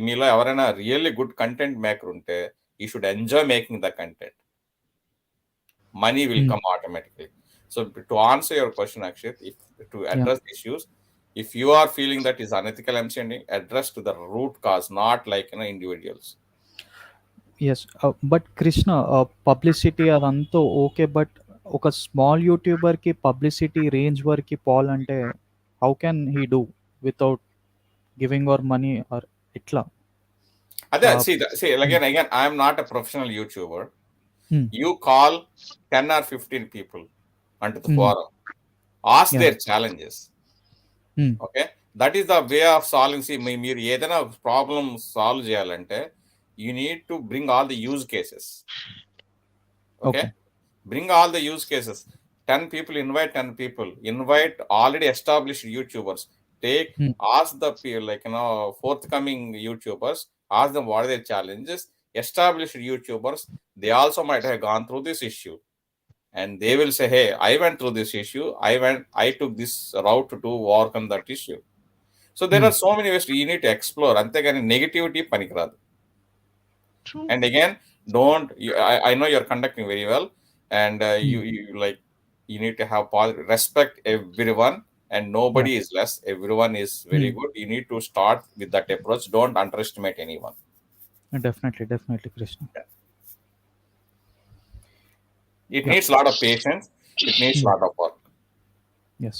మీలో ఎవరైనా really good content maker ఉంటే, you should enjoy making the content. Money will come automatically. So to answer your question, Akshit, to address issues, if you are feeling that is unethical MCN, address to the root cause, not like individuals. Yes, but Krishna, publicity adanto okay, but ఒక small YouTuber కి publicity range వరకు పోవాలంటే how can he do without giving our money are ఎట్లా? అదే see again I am not a professional YouTuber. You call 10 or 15 people onto the forum, ask their challenges. Okay, that is the way of solving. See, మీరు ఏదైనా problem solve చేయాలంటే you need to bring all the use cases. Okay, bring all the use cases. 10 people, invite 10 people, invite already established YouTubers. Ask the forthcoming YouTubers, ask them what are their challenges. Established YouTubers, they also might have gone through this issue, and they will say, hey, I went through this issue, I took this route to overcome that issue. So there are so many ways you need to explore. Antegani negativity panikiradu. And again, I know you're conducting very well. and you need to have respect everyone, and nobody is less, everyone is very good. You need to start with that approach. Don't underestimate anyone. Definitely, Krishna. It needs a lot of patience, it needs a lot of work. Yes.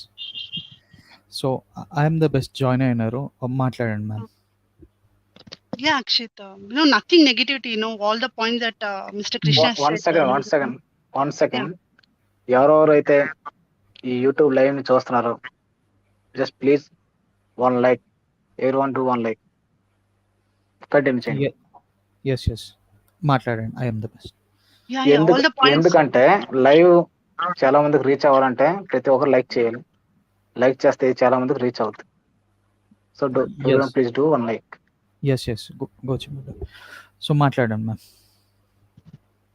So I am the best joiner అయినారు మాట్లాడండి ma'am. Yeah, Akshit. Nothing negativity. All the points that Mr. Krishna one said. Second ఎవరెవరైతే ఈ YouTube live ని చూస్తున్నారో just please 1 like, everyone do 1 like. Continue చేయండి. Yes మాట్లాడండి. I am the best. Yeah, all the points. ఎందుకంటే live చాలా మందికి reach అవ్వాలంటే ప్రతి ఒక్కరు లైక్ చేయాలి. లైక్ చేస్తే ఇది చాలా మందికి రీచ్ అవుతుంది. So please do 1 like. Yes go so మాట్లాడండి ma'am.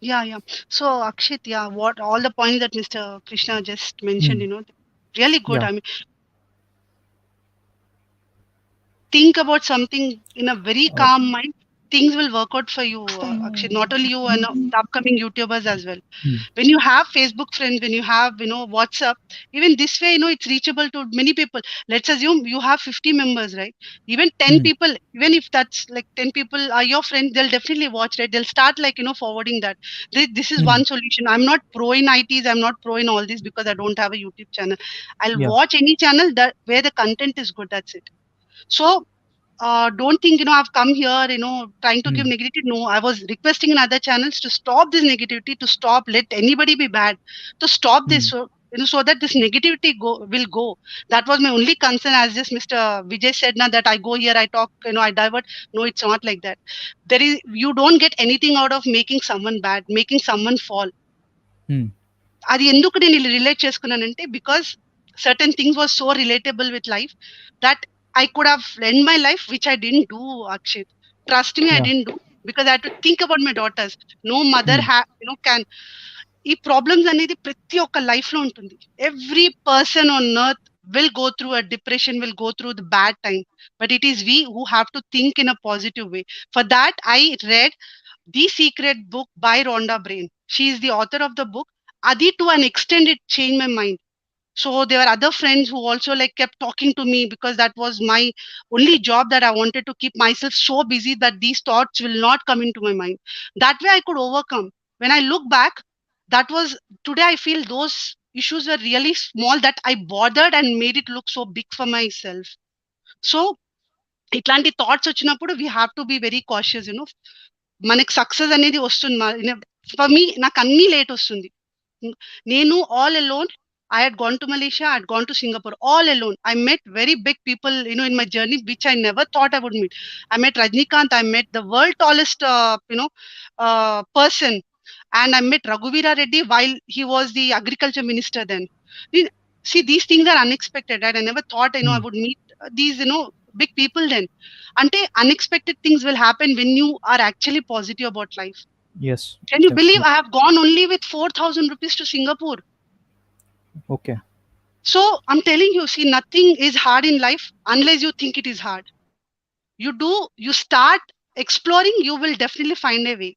Yeah. So Akshit, what all the points that Mr. Krishna just mentioned, really good. I mean, think about something in a very calm mind. Things will work out for you, Akshit. Not only you and the upcoming YouTubers as well. When you have Facebook friends, when you have WhatsApp, even this way, it's reachable to many people. Let's assume you have 50 members, right? Even 10 people, even if that's like 10 people are your friends, they'll definitely watch, right? They'll start forwarding that. This is one solution. I'm not pro in ITs. I'm not pro in all this because I don't have a YouTube channel. I'll watch any channel that where the content is good. That's it. So don't think I've come here trying to give negativity. No, I was requesting in other channels to stop this negativity, to stop let anybody be bad, to stop this, so that this negativity will go. That was my only concern. As just Mr. Vijay said now, that I go here, I talk, I divert. No, it's not like that. You don't get anything out of making someone bad, making someone fall. అది ఎందుకు నేను relate చేసుకున్నానంటే because certain things was so relatable with life that I could have end my life, which I didn't do, Akshit. Trust me, I didn't do, because I had to think about my daughters. No mother can. ఈ problems అనేది ప్రతి ఒక్క life లో ఉంటుంది. Every person on earth will go through a depression, will go through the bad time, but it is we who have to think in a positive way. For that, I read The Secret book by Rhonda Brain. She is the author of the book. Adi, to an extent, it changed my mind. So there were other friends who also kept talking to me, because that was my only job, that I wanted to keep myself so busy that these thoughts will not come into my mind. That way I could overcome. When I look back, that was, today I feel those issues were really small, that I bothered and made it look so big for myself. So ఇట్లాంటి thoughts వచ్చినప్పుడు we have to be very cautious. మనకి success అనేది వస్తుంది. For me నాకు అన్ని late వస్తుంది. నేను all alone, I had gone to Malaysia, I had gone to Singapore all alone. I met very big people, in my journey, which I never thought I would meet. I met Rajnikant, I met the world tallest, person, and I met Raghuveera Reddy while he was the agriculture minister then. See, these things are unexpected, right? I never thought, I would meet these, big people then. Ante unexpected things will happen when you are actually positive about life. Yes. Can you believe I have gone only with 4,000 rupees to Singapore? Okay. So I'm telling you, see, nothing is hard in life unless you think it is hard. You start exploring, you will definitely find a way.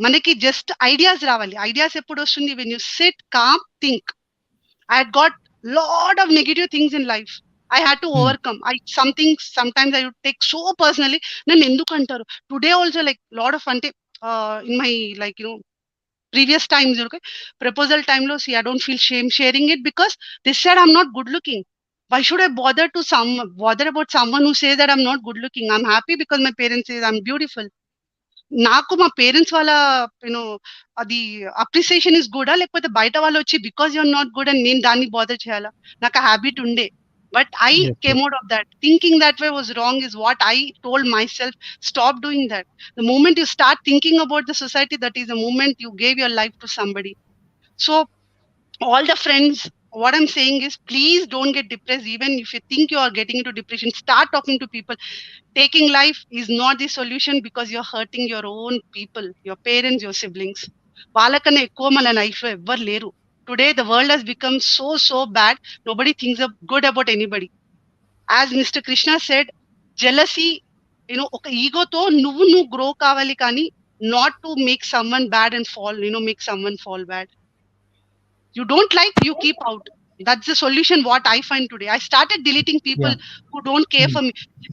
Manaki just ideas ravali. Ideas eppudu vastundi when you sit calm, think. I had got lot of negative things in life. I had to overcome. Sometimes I would take so personally. Nannu enduku antaru. Today also, lot of in my previous times, proposal time lo, see, I don't feel shame sharing it, because they said I'm not good looking. Why should I bother about someone who says that I'm not good looking? I'm happy because my parents say I'm beautiful. నాకు మా parents వాళ్ళ అది appreciation is గుడా, లేకపోతే బయట వాళ్ళు వచ్చి because you're not good అని నేను దాన్ని బాదర్ చేయాలా? నాకు ఆ హ్యాబిట్ ఉండే, but I came out of that. Thinking that way was wrong is what I told myself. Stop doing that. The moment you start thinking about the society, that is the moment you gave your life to somebody. So all the friends, what I'm saying is, please don't get depressed. Even if you think you are getting into depression, start talking to people. Taking life is not the solution, because you're hurting your own people, your parents, your siblings. వాళ్ళకన్నా ఎక్కువ మన life లో ఎవ్వరు లేరు. Today the world has become so bad. Nobody thinks good about anybody. As Mr. Krishna said, jealousy, ఒక ఈగోతో నువ్వు grow కావాలి, కానీ not to make someone bad and fall, make someone fall bad. You don't like, you keep out. That's the solution what I find today. I started deleting people Yeah. who don't care for me.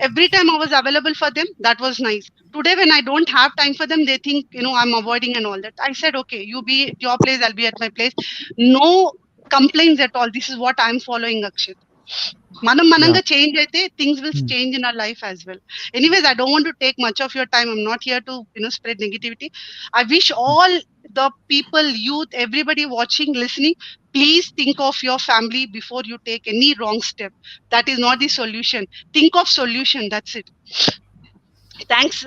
Every time I was available for them, that was nice. Today, when I don't have time for them, they think, I'm avoiding and all that. I said, okay, you be at your place, I'll be at my place. No complaints at all. This is what I'm following, Akshit. Mananga change అయితే things will change in our life as well. Anyways, I don't want to take much of your time. I'm not here to spread negativity. I wish all the people, youth, everybody watching, listening, please think of your family before you take any wrong step. That is not the solution. Think of solution. That's it. Thanks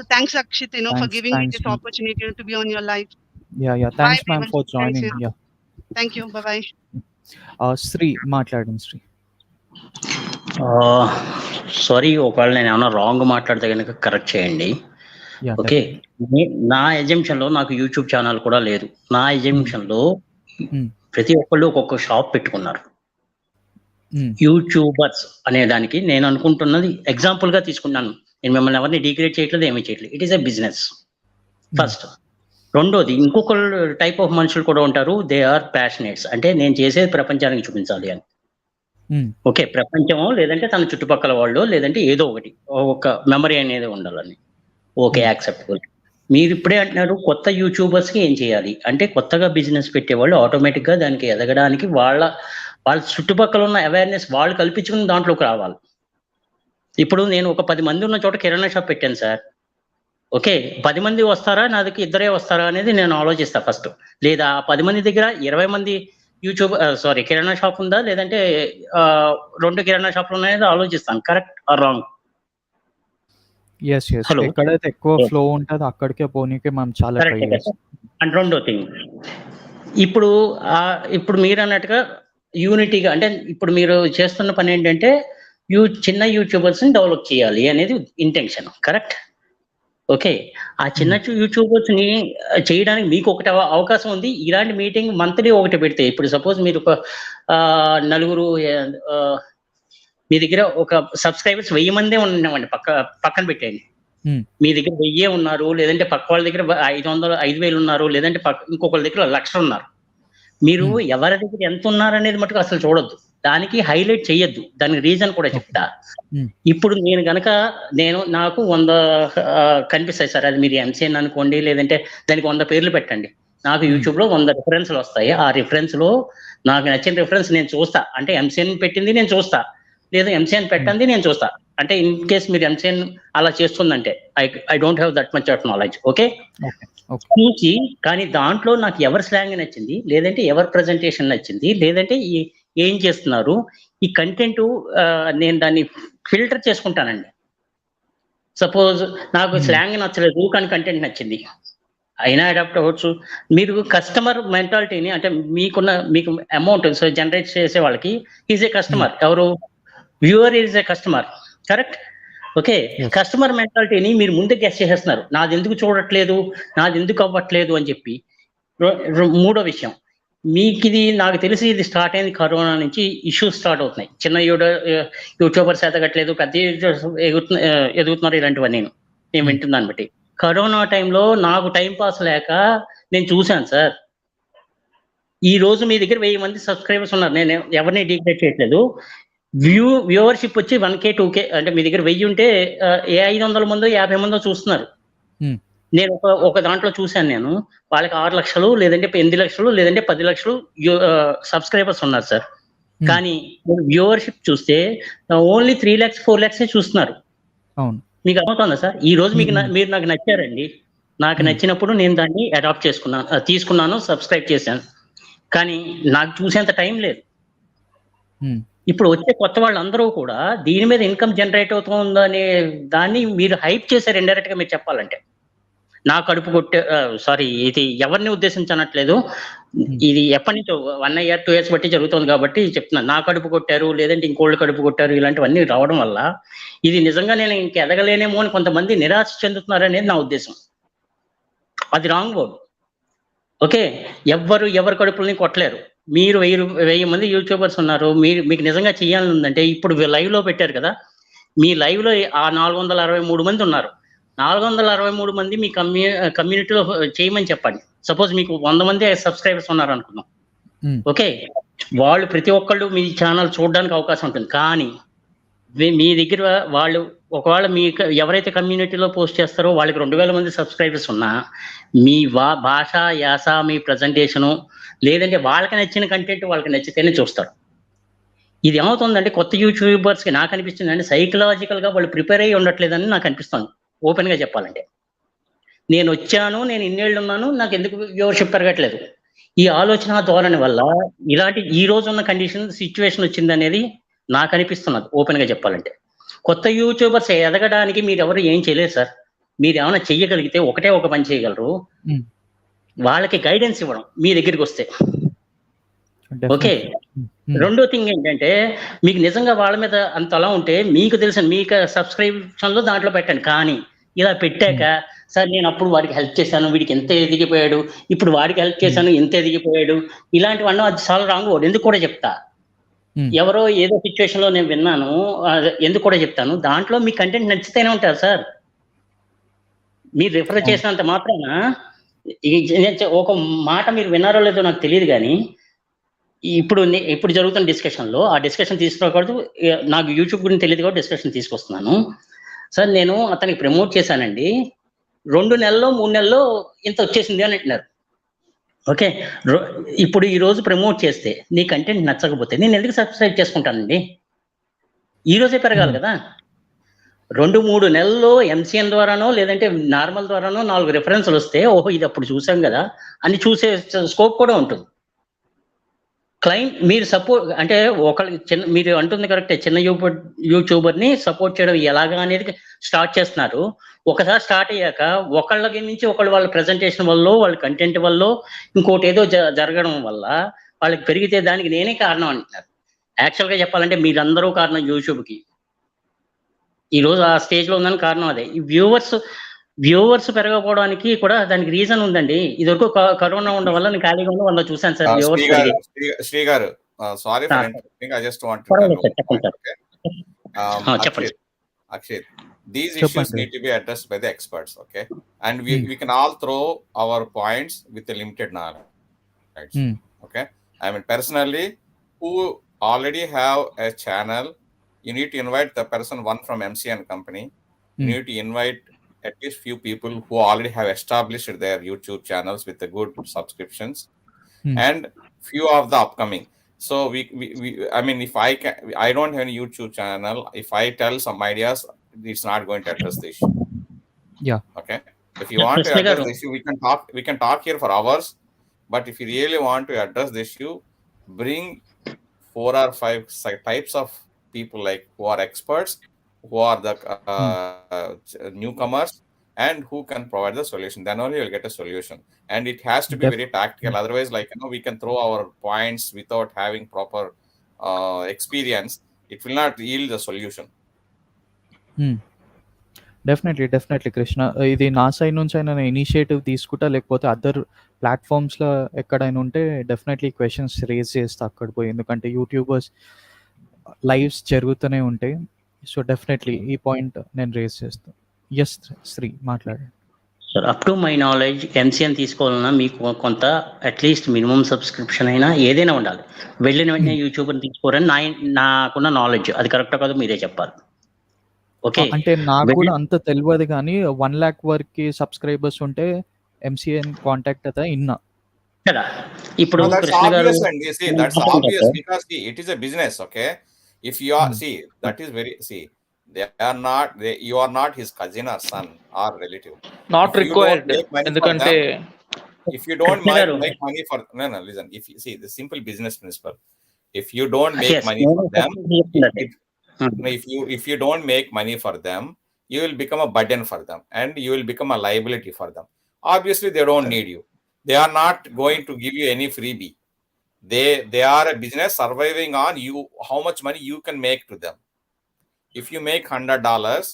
Akshit, for giving me this Ma'am. opportunity to be on your live. Yeah. Bye Thanks, ma'am, everyone. for Thanks. joining. Yeah. Thank you. Bye. Sri, మాట్లాడండి Shri. Sorry, ఒకవేళ నేను ఏమైనా wrong మాట్లాడితే కనుక correct చేయండి. Okay, నా ఎజంప్షన్లో నాకు YouTube channel కూడా లేదు. నా ఎజంప్షన్లో ప్రతి ఒక్కళ్ళు ఒక్కొక్క షాప్ పెట్టుకున్నారు. యూట్యూబర్స్ అనే దానికి నేను అనుకుంటున్నది ఎగ్జాంపుల్ గా తీసుకున్నాను. నేను మిమ్మల్ని ఎవరిని డిగ్రేడ్ చేయట్లేదు, ఏమీ చేయట్లేదు. It is a business first. రెండోది, ఇంకొక టైప్ ఆఫ్ మనుషులు కూడా ఉంటారు. They are passionates. అంటే నేను చేసేది ప్రపంచానికి చూపించాలి అని. ఓకే, ప్రపంచమో లేదంటే తన చుట్టుపక్కల వాళ్ళు, లేదంటే ఏదో ఒకటి ఒక మెమరీ అనేది ఉండాలని. Okay, acceptable. మీరు ఇప్పుడే అంటున్నారు కొత్త యూట్యూబర్స్ కి ఏం చేయాలి అంటే, కొత్తగా బిజినెస్ పెట్టేవాళ్ళు ఆటోమేటిక్ గా దానికి ఎదగడానికి వాళ్ళ చుట్టుపక్కల ఉన్న అవేర్నెస్ వాళ్ళు కల్పించుకుని దాంట్లోకి రావాలి. ఇప్పుడు నేను ఒక 10 మంది ఉన్న చోట కిరాణా షాప్ పెట్టాను సార్. ఓకే, 10 మంది వస్తారా, నా దగ్గర ఇద్దరే వస్తారా అనేది నేను ఆలోచిస్తా ఫస్ట్. లేదా 10 మంది దగ్గర 20 మంది కిరాణా షాప్ ఉందా, లేదంటే 2 కిరాణా షాపులు ఉన్నాయో ఆలోచిస్తాను. Correct or wrong? హలో, ఎక్కడైతే ఎక్కువ ఫ్లో ఉంటుందో అక్కడికే పోనీకే మనం చాలా ట్రై చేస్తాం. అండ్ రెండో థింగ్, ఇప్పుడు మీరు అన్నట్టుగా యూనిటీగా, అంటే ఇప్పుడు మీరు చేస్తున్న పని ఏంటంటే చిన్న యూట్యూబర్స్ ని డెవలప్ చేయాలి అనేది ఇంటెన్షన్. కరెక్ట్? ఓకే, ఆ చిన్న యూట్యూబర్స్ ని చేయడానికి మీకు ఒకటి అవకాశం ఉంది. ఇలాంటి మీటింగ్ మంత్లీ ఒకటి పెడితే, ఇప్పుడు సపోజ్ మీరు ఒక 4 మీ దగ్గర ఒక సబ్స్క్రైబర్స్ 1000 మందే ఉన్నామండి, పక్కన పెట్టేయండి. మీ దగ్గర 1000 ఉన్నారు, లేదంటే పక్క వాళ్ళ దగ్గర 5,000 ఉన్నారు, లేదంటే ఇంకొకళ్ళ దగ్గర 1,00,000 ఉన్నారు. మీరు ఎవరి దగ్గర ఎంత ఉన్నారనేది మటుకు అసలు చూడొద్దు, దానికి హైలైట్ చెయ్యొద్దు. దానికి రీజన్ కూడా చెప్తా. ఇప్పుడు నేను గనక నాకు 100 కనిపిస్తాయి సార్. అది మీరు ఎంసీఎన్ అనుకోండి, లేదంటే దానికి 100 పేర్లు పెట్టండి. నాకు యూట్యూబ్ లో 100 రిఫరెన్స్లు వస్తాయి. ఆ రిఫరెన్స్ లో నాకు నచ్చిన రిఫరెన్స్ నేను చూస్తా. అంటే ఎంసీఎన్ పెట్టింది నేను చూస్తా, లేదా ఎంసీఎన్ పెట్టండి నేను చూస్తా. అంటే ఇన్ కేస్ మీరు ఎంసీఎన్ అలా చేస్తుందంటే I don't have that much of knowledge. Okay, చూసి కానీ దాంట్లో నాకు ఎవరి స్లాంగ్ నచ్చింది, లేదంటే ఎవరి ప్రజెంటేషన్ నచ్చింది, లేదంటే ఏం చేస్తున్నారు, ఈ కంటెంట్ నేను దాన్ని ఫిల్టర్ చేసుకుంటానండి. సపోజ్ నాకు స్లాంగ్ నచ్చలేదు కానీ కంటెంట్ నచ్చింది, అయినా అడాప్ట్ అవ్వచ్చు. మీరు కస్టమర్ మెంటాలిటీని, అంటే మీకు అమౌంట్ జనరేట్ చేసే వాళ్ళకి ఈజ్ ఏ కస్టమర్. ఎవరు? Viewer is a customer. Correct? Okay, customer మెంటాలిటీని మీరు ముందే గెస్ చేసేస్తున్నారు. నాది ఎందుకు చూడట్లేదు, నాది ఎందుకు అవ్వట్లేదు అని చెప్పి. మూడో విషయం, మీకు ఇది నాకు తెలిసి ఇది స్టార్ట్ అయింది కరోనా నుంచి. ఇష్యూస్ స్టార్ట్ అవుతున్నాయి. చిన్న యూట్యూబర్స్ ఎదగట్లేదు, పెద్ద ఎదుగుతున్నారు, ఇలాంటివన్నీ నేను వింటున్నాను బట్టి. కరోనా టైంలో నాకు టైం పాస్ లేక నేను చూశాను సార్. ఈ రోజు మీ దగ్గర 1000 మంది సబ్స్క్రైబర్స్ ఉన్నారు. నేను ఎవరిని డిగ్రేడ్ చేయట్లేదు. వ్యూవర్షిప్ వచ్చి 1K 2K, అంటే మీ దగ్గర 1000 ఉంటే 500 మందో 50 మందో చూస్తున్నారు. నేను ఒక దాంట్లో చూశాను, నేను వాళ్ళకి 6 లక్షలు, లేదంటే 8 లక్షలు, లేదంటే 10 లక్షలు సబ్స్క్రైబర్స్ ఉన్నారు సార్. కానీ వ్యూవర్షిప్ చూస్తే ఓన్లీ 3 lakhs 4 lakhs చూస్తున్నారు. మీకు అర్థమవుతుందా సార్? ఈ రోజు మీరు నాకు నచ్చారండి. నాకు నచ్చినప్పుడు నేను దాన్ని అడాప్ట్ తీసుకున్నాను, సబ్స్క్రైబ్ చేశాను. కానీ నాకు చూసేంత టైం లేదు. ఇప్పుడు వచ్చే కొత్త వాళ్ళందరూ కూడా దీని మీద ఇన్కమ్ జనరేట్ అవుతుందనే దాన్ని మీరు హైప్ చేశారు ఇండైరెక్ట్ గా. మీరు చెప్పాలంటే నా కడుపు ఇది ఎవరిని ఉద్దేశించనట్లేదు. ఇది ఎప్పటి నుంచో 1 year 2 years బట్టి జరుగుతుంది కాబట్టి చెప్తున్నాను. నా కడుపు కొట్టారు, లేదంటే ఇంకోళ్ళు కడుపు కొట్టారు, ఇలాంటివన్నీ రావడం వల్ల ఇది నిజంగా నేను ఇంక ఎదగలేనేమో అని కొంతమంది నిరాశ చెందుతున్నారనేది నా ఉద్దేశం. అది రాంగ్ వర్డ్. ఓకే, ఎవరు కడుపులని కొట్టలేరు. మీరు 1000 మంది యూట్యూబర్స్ ఉన్నారు. మీకు నిజంగా చేయాలని ఉందంటే, ఇప్పుడు లైవ్ లో పెట్టారు కదా, మీ లైవ్ లో ఆ 463 మంది ఉన్నారు. 463 మంది మీ కమ్యూనిటీలో చేయమని చెప్పండి. సపోజ్ మీకు 100 మంది సబ్స్క్రైబర్స్ ఉన్నారు అనుకుందాం. ఓకే, వాళ్ళు ప్రతి ఒక్కళ్ళు మీ ఛానల్ చూడడానికి అవకాశం ఉంటుంది. కానీ మీ దగ్గర వాళ్ళు ఒకవేళ మీ ఎవరైతే కమ్యూనిటీలో పోస్ట్ చేస్తారో వాళ్ళకి 2000 మంది సబ్స్క్రైబర్స్ ఉన్నా మీ భాష, యాస, మీ ప్రజెంటేషను, లేదంటే వాళ్ళకి నచ్చిన కంటెంట్ వాళ్ళకి నచ్చితేనే చూస్తారు. ఇది ఏమవుతుందంటే కొత్త యూట్యూబర్స్కి నాకు అనిపిస్తుంది అంటే సైకలాజికల్గా వాళ్ళు ప్రిపేర్ అయ్యి ఉండట్లేదని నాకు అనిపిస్తుంది, ఓపెన్గా చెప్పాలంటే. నేను వచ్చాను, నేను ఇన్నేళ్ళు ఉన్నాను, నాకు ఎందుకు వ్యూవర్షిప్ పెరగట్లేదు. ఈ ఆలోచన ధోరణి వల్ల ఇలాంటి ఈ రోజు ఉన్న సిచ్యువేషన్ వచ్చింది అనేది నాకు అనిపిస్తున్నది, ఓపెన్గా చెప్పాలంటే. కొత్త యూట్యూబర్స్ ఎదగడానికి మీరు ఎవరు ఏం చేయలేరు సార్. మీరు ఏమైనా చెయ్యగలిగితే ఒకటే ఒక పని చేయగలరు, వాళ్ళకి గైడెన్స్ ఇవ్వడం మీ దగ్గరికి వస్తే. ఓకే, రెండో థింగ్ ఏంటంటే మీకు నిజంగా వాళ్ళ మీద అంత అలా ఉంటే మీకు తెలిసిన మీకు సబ్స్క్రిప్షన్లో దాంట్లో పెట్టండి. కానీ ఇలా పెట్టాక సార్ నేను అప్పుడు వాడికి హెల్ప్ చేశాను, వీడికి ఎంత ఎదిగిపోయాడు, ఇప్పుడు వాడికి హెల్ప్ చేశాను ఎంత ఎదిగిపోయాడు, ఇలాంటివన్నీ అది చాలా రాంగ్ వర్డ్. ఎందుకు కూడా చెప్తా, ఎవరో ఏదో సిచ్యువేషన్ లో నేను విన్నాను, ఎందుకు కూడా చెప్తాను. దాంట్లో మీ కంటెంట్ నచ్చితేనే ఉంటారు సార్. మీరు రిఫర్ చేసినంత మాత్రాన ఒక మాట మీరు విన్నారో లేదో నాకు తెలియదు, కానీ ఇప్పుడు జరుగుతున్న డిస్కషన్లో ఆ డిస్కషన్ తీసుకోకూడదు. నాకు యూట్యూబ్ గురించి తెలియదు కాబట్టి డిస్కషన్ తీసుకొస్తున్నాను. సార్ నేను అతనికి ప్రమోట్ చేశానండి, 2 నెలల్లో 3 నెలల్లో ఇంత వచ్చేసింది అని అంటున్నారు. ఓకే, ఇప్పుడు ఈ రోజు ప్రమోట్ చేస్తే నీ కంటెంట్ నచ్చకపోతే నేను ఎందుకు సబ్స్క్రైబ్ చేసుకుంటానండి? ఈ రోజే పెరగాలి కదా. 2-3 నెలల్లో ఎంసీఎన్ ద్వారానో లేదంటే నార్మల్ ద్వారానో 4 రిఫరెన్స్లు వస్తే ఓహో ఇది అప్పుడు చూసాం కదా అని చూసే స్కోప్ కూడా ఉంటుంది. క్లయింట్ మీరు సపోర్ట్ అంటే మీరు అంటుంది కరెక్టే, చిన్న యూట్యూబర్ని సపోర్ట్ చేయడం ఎలాగా అనేది స్టార్ట్ చేస్తున్నారు. ఒకసారి స్టార్ట్ అయ్యాక ఒకళ్ళకి నుంచి ఒకళ్ళు వాళ్ళ ప్రజెంటేషన్ వల్ల, వాళ్ళ కంటెంట్ వల్ల, ఇంకోటి ఏదో జరగడం వల్ల వాళ్ళకి పెరిగితే దానికి నేనే కారణం అంటున్నారు. యాక్చువల్గా చెప్పాలంటే మీరందరూ కారణం యూట్యూబ్కి. ఈరోజు ఆ స్టేజ్లో ఉందని కారణం అదే. ఈ వ్యూవర్స్ పెరగకపోవడానికి కూడా దానికి రీజన్ ఉందండి. ఇదివరకు కరోనా ఉండడం వల్ల నేను ఖాళీగా ఉన్న 100 చూశాను సార్ వ్యూవర్స్ పెరిగి. శ్రీ గారు, sorry for interrupting, I just want to చెప్పండి. Akshay, these issues need to be addressed by the experts, okay? And we can all throw our points with a limited knowledge, okay? I mean, personally, who already have a channel, you need to invite the person, one from MCN company. You need to invite at least few people who already have established their YouTube channels with the good subscriptions, and few of the upcoming. So we I mean, if I don't have any YouTube channel, if I tell some ideas, it's not going to address the issue. Yeah. Okay. If you want to address the issue, we can talk here for hours. But if you really want to address the issue, bring 4 or 5 types of people, like who are experts, who are the newcomers, and who can provide the solution. Then only you'll get a solution. And it has to be very tactical. Otherwise, like, we can throw our points without having proper experience. It will not yield the solution. Definitely Krishna, ఇది నా side నుంచి అయినా initiative తీసుకుంటా, లేకపోతే other ప్లాట్ఫామ్స్లో ఎక్కడైనా ఉంటే definitely questions raise చేస్తా అక్కడ పోయి. ఎందుకంటే యూట్యూబర్స్ లైవ్స్ జరుగుతూనే ఉంటాయి. సో డెఫినెట్లీ ఈ పాయింట్ నేను రేజ్ చేస్తాను. ఎస్ శ్రీ మాట్లాడండి. Sir, up to my knowledge MCN తీసుకోవాలన్నా మీకు కొంత అట్లీస్ట్ మినిమం సబ్స్క్రిప్షన్ అయినా ఏదైనా ఉండాలి. వెళ్ళిన వెంటనే యూట్యూబర్ని తీసుకోరని నాకున్న నాలెడ్జ్. అది కరెక్టా కాదు మీరే చెప్పాలి. ఓకే, అంటే నాకు కూడా అంత తెలియదు, కానీ 1 lakh వరకు సబ్స్క్రైబర్స్ ఉంటే ఎంసీఎన్ కాంటాక్ట్ అయితే ఇన్నా కదా. ఇప్పుడు that's obvious, and that's obvious because it is a business, okay? If you are that is very you are not his cousin or son or relative. Not required. ఎందుకంటే if you don't make money for listen, if you see the simple business principle, if you don't make money for them, if you don't make money for them, you will become a burden for them and you will become a liability for them. Obviously they don't need you. They are not going to give you any freebie. They are a business surviving on you, how much money you can make to them. If you make $100,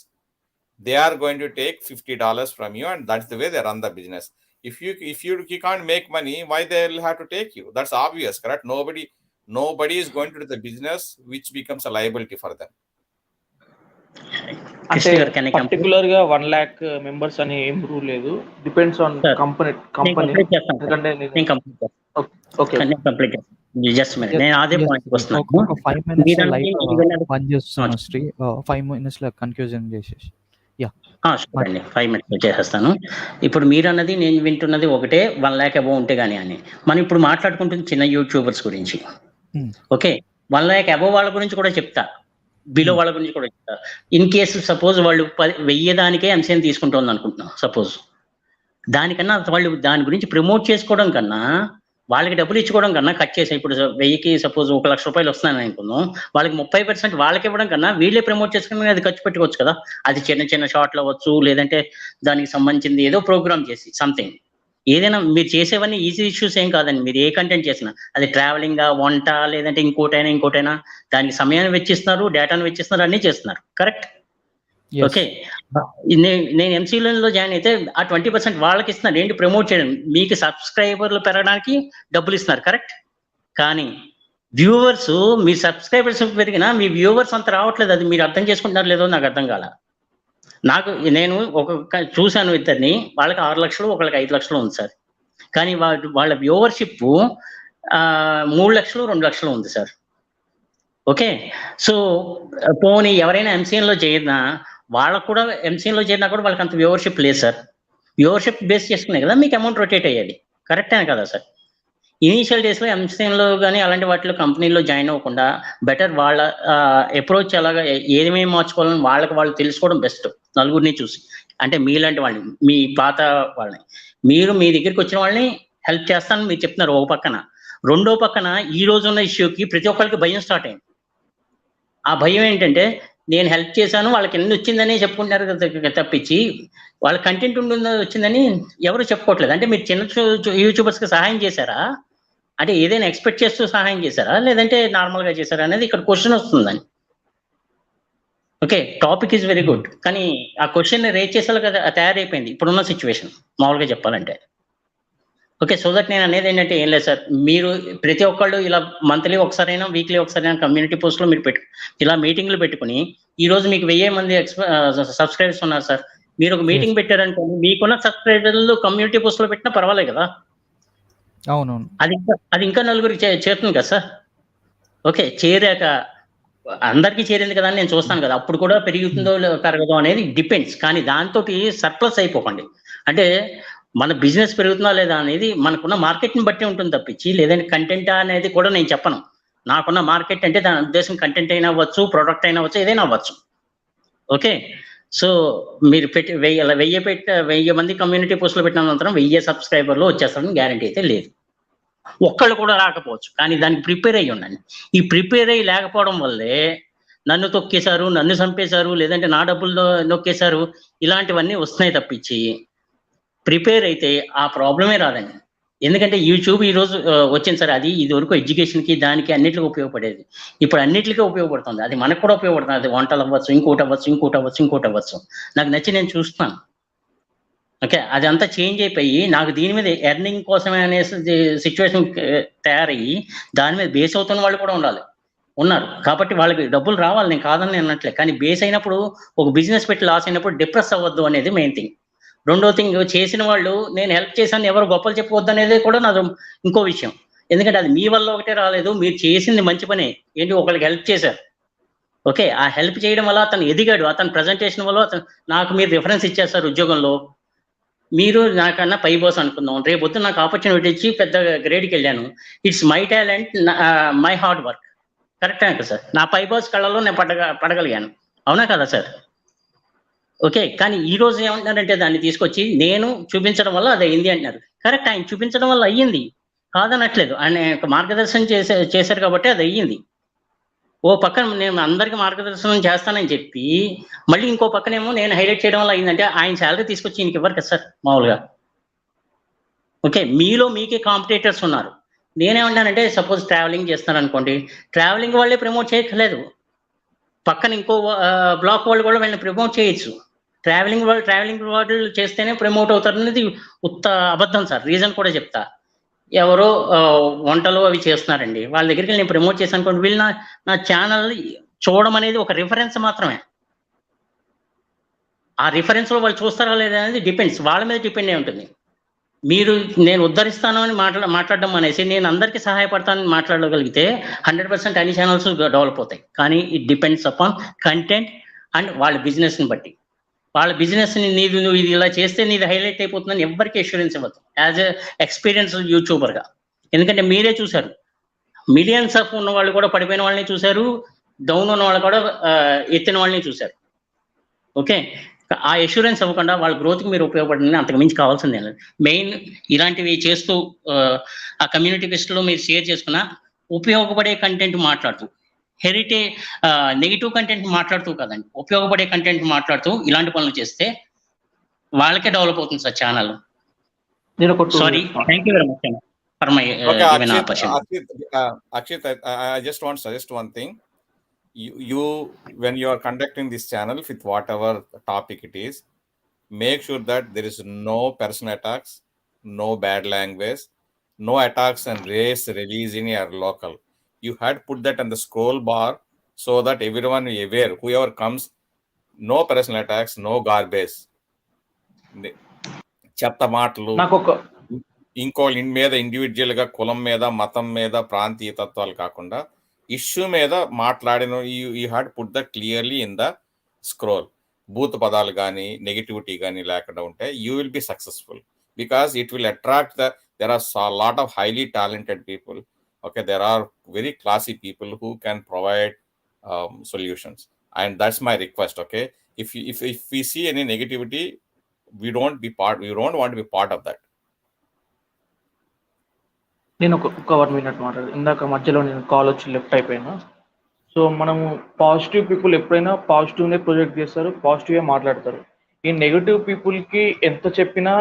they are going to take $50 from you, and that's the way they run the business. If you can't make money, why they will have to take you? That's obvious, correct? Nobody is going to do the business which becomes a liability for them. అంటే particular గా 1 lakh members అని ఏం rule లేదు. Depends on company. ఎందుకంటే just minute, నేను అదే పాయింట్కి వస్తున్నాను. ఒక 5 minutes మీరన్నది లైవ్ మీరు విన్నది బంద్ చేస్తున్నా శ్రీ. 5 minutes లో కన్క్లూజన్ చేసేసి. షూర్ అండి, 5 minutes చేసేస్తాను. ఇప్పుడు మీరన్నది నేను వింటున్నది ఒకటే, 1 lakh అబోవ్ ఉంటే గానీ అని. మనం ఇప్పుడు మాట్లాడుకుంటుంది చిన్న యూట్యూబర్స్ గురించి. ఓకే, 1 lakh అబోవ్ వాళ్ళ గురించి కూడా చెప్తా, బిలో వాళ్ళ గురించి కూడా చెప్తా. ఇన్ కేసు సపోజ్ వాళ్ళు 1000 దానికే ఎంసీఎన్ తీసుకుంటుంది అనుకుంటున్నాం సపోజ్, దానికన్నా వాళ్ళు దాని గురించి ప్రమోట్ చేసుకోవడం కన్నా, వాళ్ళకి డబ్బులు ఇచ్చుకోవడం కన్నా కట్ చేసి, ఇప్పుడు 1000కి సపోజ్ 1 లక్ష రూపాయలు వస్తున్నాయని అనుకుందాం, వాళ్ళకి 30% వాళ్ళకి ఇవ్వడం కన్నా వీళ్ళే ప్రమోట్ చేసుకుని అది ఖర్చు పెట్టుకోవచ్చు కదా. అది చిన్న చిన్న షార్ట్లు అవ్వచ్చు, లేదంటే దానికి సంబంధించింది ఏదో ప్రోగ్రామ్ చేసి సంథింగ్, ఏదైనా మీరు చేసేవన్నీ ఈజీ ఇష్యూస్ ఏం కాదండి. మీరు ఏ కంటెంట్ చేసినా, అది ట్రావెలింగ్, వంట, లేదంటే ఇంకోటైనా దానికి సమయాన్ని వెచ్చిస్తున్నారు, డేటాను వెచ్చిస్తున్నారు, అన్నీ చేస్తున్నారు. కరెక్ట్? ఓకే, నేను ఎంసీలో జాయిన్ అయితే ఆ 20% వాళ్ళకి ఇస్తున్నారు, ఏంటి ప్రమోట్ చేయడం, మీకు సబ్స్క్రైబర్లు పెరగడానికి డబ్బులు ఇస్తున్నారు. కరెక్ట్? కానీ వ్యూవర్స్, మీ సబ్స్క్రైబర్స్ పెరిగినా మీ వ్యూవర్స్ అంత రావట్లేదు. అది మీరు అర్థం చేసుకుంటున్నారు లేదో నాకు అర్థం కాల. నేను చూశాను ఇద్దరిని, వాళ్ళకి 6 లక్షలు, ఒకళ్ళకి 5 లక్షలు ఉంది సార్. కానీ వాళ్ళ వ్యూవర్షిప్ 3 లక్షలు 2 లక్షలు ఉంది సార్. ఓకే, సో పోనీ ఎవరైనా ఎంసీఎన్లో చేరినా, వాళ్ళకు కూడా ఎంసీఎన్లో చేరినా కూడా వాళ్ళకి అంత వ్యూవర్షిప్ లేదు సార్. వ్యూవర్షిప్ బేస్ చేసుకునే కదా మీకు అమౌంట్ రొటేట్ అయ్యేది. కరెక్టే కదా సార్? ఇనీషియల్ డేస్లో ఎంసీఎన్లో కానీ అలాంటి వాటిలో కంపెనీలో జాయిన్ అవ్వకుండా బెటర్ వాళ్ళ అప్రోచ్ ఎలాగా ఏమేమి మార్చుకోవాలని వాళ్ళకి వాళ్ళు తెలుసుకోవడం బెస్ట్, నలుగురిని చూసి. అంటే మీలాంటి వాళ్ళని, మీ పాత వాళ్ళని, మీరు మీ దగ్గరికి వచ్చిన వాళ్ళని హెల్ప్ చేస్తానని మీరు చెప్తున్నారు ఒక పక్కన. రెండో పక్కన ఈ రోజున్న ఇష్యూకి ప్రతి ఒక్కరికి భయం స్టార్ట్ అయింది. ఆ భయం ఏంటంటే, నేను హెల్ప్ చేశాను వాళ్ళకి ఎన్ని వచ్చిందని చెప్పుకుంటున్నారు తప్పించి, వాళ్ళ కంటెంట్ వచ్చిందని ఎవరు చెప్పుకోవట్లేదు. అంటే మీరు చిన్న యూట్యూబర్స్కి సహాయం చేశారా, అంటే ఏదైనా ఎక్స్పెక్ట్ చేస్తూ సహాయం చేశారా, లేదంటే నార్మల్గా చేశారా అనేది ఇక్కడ క్వశ్చన్ వస్తుందని. Okay, topic is very good, కానీ ఆ క్వశ్చన్ రేజ్ చేసేలా తయారైపోయింది ఇప్పుడున్న సిచ్యువేషన్ మామూలుగా చెప్పాలంటే. ఓకే, సో దట్ నేను అనేది ఏంటంటే ఏం లేదు సార్, మీరు ప్రతి ఒక్కళ్ళు ఇలా మంత్లీ ఒకసారైనా, వీక్లీ ఒకసారైనా కమ్యూనిటీ పోస్ట్లో మీరు ఇలా మీటింగ్లు పెట్టుకుని, ఈ రోజు మీకు 1000 మంది సబ్స్క్రైబర్స్ ఉన్నారు సార్, మీరు ఒక మీటింగ్ పెట్టారనుకోండి, మీకున్న సబ్స్క్రైబర్లు కమ్యూనిటీ పోస్ట్లో పెట్టినా పర్వాలేదు కదా. అవునవును, అది ఇంకా నలుగురికి చేరుతుంది కదా సార్. ఓకే, చేరాక అందరికీ చేరింది కదా అని నేను చూస్తాను కదా, అప్పుడు కూడా పెరుగుతుందో పెరగదో అనేది డిపెండ్స్. కానీ దాంతో సర్ప్లస్ అయిపోకండి. అంటే మన బిజినెస్ పెరుగుతుందా లేదా అనేది మనకున్న మార్కెట్ని బట్టి ఉంటుంది తప్పించి, లేదంటే కంటెంట్ అనేది కూడా నేను చెప్పను. నాకున్న మార్కెట్ అంటే దాని ఉద్దేశం కంటెంట్ అయినా అవ్వచ్చు, ప్రోడక్ట్ అయినా అవ్వచ్చు, ఏదైనా అవ్వచ్చు. ఓకే, సో మీరు 1000 మంది కమ్యూనిటీ పోస్టులు పెట్టిన అనంతరం 1000 సబ్స్క్రైబర్లు వచ్చేస్తారని గ్యారంటీ అయితే లేదు. ఒక్కళ్ళు కూడా రాకపోవచ్చు, కానీ దానికి ప్రిపేర్ అయ్యి ఉండండి. ఈ ప్రిపేర్ అయ్యి లేకపోవడం వల్లే నన్ను తొక్కేశారు, నన్ను చంపేశారు, లేదంటే నా డబ్బులు నొక్కేశారు, ఇలాంటివన్నీ వస్తున్నాయి తప్పించి, ప్రిపేర్ అయితే ఆ ప్రాబ్లమే రాదండి. ఎందుకంటే యూట్యూబ్ ఈరోజు వచ్చింది సార్, అది ఇది వరకు ఎడ్యుకేషన్కి దానికి అన్నిటికీ ఉపయోగపడేది, ఇప్పుడు అన్నిటికీ ఉపయోగపడుతుంది. అది మనకు కూడా ఉపయోగపడుతుంది. అది వంటలు అవ్వచ్చు, ఇంకోటి అవ్వచ్చు. నాకు నచ్చి నేను చూస్తున్నాను. ఓకే, అదంతా చేంజ్ అయిపోయి నాకు దీని మీద ఎర్నింగ్ కోసమే అనే సిచ్యువేషన్ తయారయ్యి దాని మీద బేస్ అవుతున్న వాళ్ళు కూడా ఉన్నారు. కాబట్టి వాళ్ళకి డబ్బులు రావాలి, నేను కాదని అన్నట్లే. కానీ బేస్ అయినప్పుడు, ఒక బిజినెస్ పెట్టి లాస్ అయినప్పుడు డిప్రెస్ అవ్వద్దు అనేది మెయిన్ థింగ్. రెండో థింగ్, చేసిన వాళ్ళు నేను హెల్ప్ చేశాను ఎవరు గొప్పలు చెప్పుకోవద్దు అనేది కూడా నాది ఇంకో విషయం. ఎందుకంటే అది మీ వల్ల ఒకటే రాలేదు, మీరు చేసింది మంచి పనే. ఏంటి, ఒకరికి హెల్ప్ చేశారు. ఓకే, ఆ హెల్ప్ చేయడం వల్ల అతను ఎదిగాడు, అతని ప్రజెంటేషన్ వల్ల నాకు మీరు రిఫరెన్స్ ఇచ్చేస్తారు ఉద్యోగంలో, మీరు నాకన్నా పై బాస్ అనుకుందాం, రేపొద్దు నాకు ఆపర్చునిటీ ఇచ్చి పెద్ద గ్రేడ్కి వెళ్ళాను, it's my talent, my hard work. కరెక్టే కదా సార్? నా పై బాస్ కళ్ళలో నేను పడగలిగాను, అవునా కదా సార్? ఓకే, కానీ ఈ రోజు ఏమంటున్నారంటే దాన్ని తీసుకొచ్చి నేను చూపించడం వల్ల అది అయింది అంటున్నారు. కరెక్ట్, ఆయన చూపించడం వల్ల అయ్యింది, కాదనట్లేదు. ఆయన మార్గదర్శనం చేశారు కాబట్టి అది అయ్యింది. ఓ పక్కన నేను అందరికీ మార్గదర్శనం చేస్తానని చెప్పి, మళ్ళీ ఇంకో పక్కనేమో నేను హైలైట్ చేయడం వల్ల అయిందంటే, ఆయన శాలరీ తీసుకొచ్చి ఈయనకి ఇవ్వరు కదా సార్ మామూలుగా. ఓకే, మీకే కాంపిటేటర్స్ ఉన్నారు. నేనేమంటానంటే, సపోజ్ ట్రావెలింగ్ చేస్తున్నారు అనుకోండి, ట్రావెలింగ్ వాళ్ళే ప్రమోట్ చేయట్లేదు, పక్కన ఇంకో బ్లాక్ వాళ్ళు కూడా వీళ్ళని ప్రమోట్ చేయొచ్చు. ట్రావెలింగ్ వాళ్ళు చేస్తేనే ప్రమోట్ అవుతారు అనేది అబద్ధం సార్. రీజన్ కూడా చెప్తా. ఎవరో వంటలు అవి చేస్తున్నారండి, వాళ్ళ దగ్గరికి నేను ప్రమోట్ చేశాను అనుకోండి, వీళ్ళు నా ఛానల్ చూడడం అనేది ఒక రిఫరెన్స్ మాత్రమే. ఆ రిఫరెన్స్ లో వాళ్ళు చూస్తారా లేదా అనేది డిపెండ్స్, వాళ్ళ మీద డిపెండ్ అయి ఉంటుంది. మీరు నేను ఉద్ధరిస్తాను అని మాట్లాడడం అనేసి నేను అందరికీ సహాయపడతానని మాట్లాడగలిగితే 100% అన్ని ఛానల్స్ డెవలప్ అవుతాయి. కానీ it depends upon content and వాళ్ళ బిజినెస్ని బట్టి. వాళ్ళ బిజినెస్ని నువ్వు ఇది ఇలా చేస్తే నీది హైలైట్ అయిపోతుందని ఎవరికి అష్యూరెన్స్ ఇవ్వదు యాజ్ ఎ ఎక్స్పీరియన్స్ యూట్యూబర్గా. ఎందుకంటే మీరే చూశారు, మిలియన్స్ ఆఫ్ ఉన్న వాళ్ళు కూడా పడిపోయిన వాళ్ళని చూశారు, డౌన్ ఉన్న వాళ్ళు కూడా ఎత్తిన వాళ్ళని చూశారు. ఓకే, ఆ అష్యూరెన్స్ ఇవ్వకుండా వాళ్ళ గ్రోత్కి మీరు ఉపయోగపడింది అంతకు మించి కావాల్సిందే. మెయిన్ ఇలాంటివి చేస్తూ ఆ కమ్యూనిటీ బేస్లో మీరు షేర్ చేసుకున్న ఉపయోగపడే కంటెంట్ మాట్లాడుతూ, నెగిటివ్ కంటెంట్ మాట్లాడుతూ కదండి, ఉపయోగపడే కంటెంట్ మాట్లాడుతూ ఇలాంటి పనులు చేస్తే వాళ్ళకే డెవలప్ అవుతుంది సార్ ఛానల్. నేను ఒక sorry, thank you very much for my given opportunity. Akshit, I just want to suggest one thing. You when you are conducting this channel with whatever topic it is, make sure that there is no personal attacks, no bad language, no attacks and race release in your local. You had put that on the scroll bar so that everyone is aware, whoever comes, no personal attacks, no garbage, చెత్త మాటలు, ఇంకోళ్ళ మీద ఇండివిజువల్గా కులం మీద మతం మీద ప్రాంతీయ తత్వాలు కాకుండా ఇష్యూ మీద మాట్లాడిన you had put the clearly in the scroll. బూత్ పదాలు కానీ నెగిటివిటీ కానీ లేకుండా ఉంటే you will be successful because it will attract there are lot of highly talented people. Okay, there are very classy people who can provide solutions, and that's my request. Okay, if we see any negativity, we don't want to be part of that. నేను ఒక 1 minute మాట్లాడు. ఇందాక మధ్యలో నేను call వచ్చి left అయిపోయినా. So మనము positive people ఎప్పుడైనా పాజిటివ్నే ప్రొజెక్ట్ చేస్తారు, పాజిటివ్గా మాట్లాడతారు. ఈ నెగిటివ్ పీపుల్కి ఎంత చెప్పినా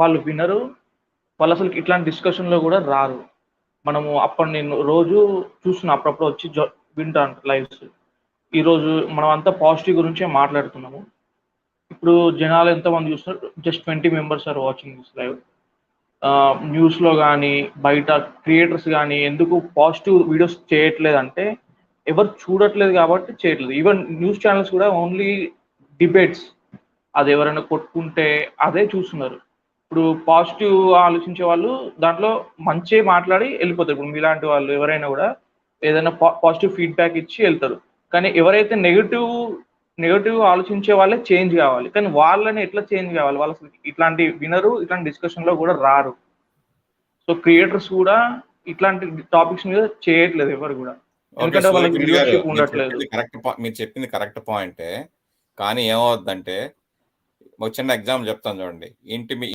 వాళ్ళు వినరు, వాళ్ళు అసలు ఇట్లాంటి డిస్కషన్లో కూడా రారు. మనము నేను రోజు చూస్తున్నా, అప్పుడప్పుడు వచ్చి వింటాను లైవ్స్. ఈరోజు మనం అంతా పాజిటివ్ గురించే మాట్లాడుతున్నాము. ఇప్పుడు జనాలు ఎంతమంది చూస్తున్నారు? Just 20 members are watching this live. న్యూస్లో కానీ బయట క్రియేటర్స్ కానీ ఎందుకు పాజిటివ్ వీడియోస్ చేయట్లేదంటే ఎవరు చూడట్లేదు కాబట్టి చేయట్లేదు. ఈవెన్ న్యూస్ ఛానల్స్ కూడా ఓన్లీ డిబేట్స్, అది ఎవరైనా కొట్టుకుంటే అదే చూస్తున్నారు. ఇప్పుడు పాజిటివ్ ఆలోచించే వాళ్ళు దాంట్లో మంచి మాట్లాడి వెళ్ళిపోతారు. ఇప్పుడు మీలాంటి వాళ్ళు ఎవరైనా కూడా ఏదైనా పాజిటివ్ ఫీడ్బ్యాక్ ఇచ్చి వెళ్తారు. కానీ ఎవరైతే నెగటివ్ ఆలోచించే వాళ్ళే చేంజ్ కావాలి. కానీ వాళ్ళని ఎట్లా చేంజ్ కావాలి? వాళ్ళు అసలు ఇట్లాంటి వినరు, ఇట్లాంటి డిస్కషన్లో కూడా రారు. సో క్రియేటర్స్ కూడా ఇట్లాంటి టాపిక్స్ మీద చేయట్లేదు ఎవరు కూడా, ఎందుకంటే వాళ్ళకి వ్యూవర్షిప్ ఉండట్లేదు. మీరు చెప్పింది కరెక్ట్ పాయింటే, కానీ ఏమవుద్దంటే ఒక చిన్న ఎగ్జాంపుల్ చెప్తాను చూడండి.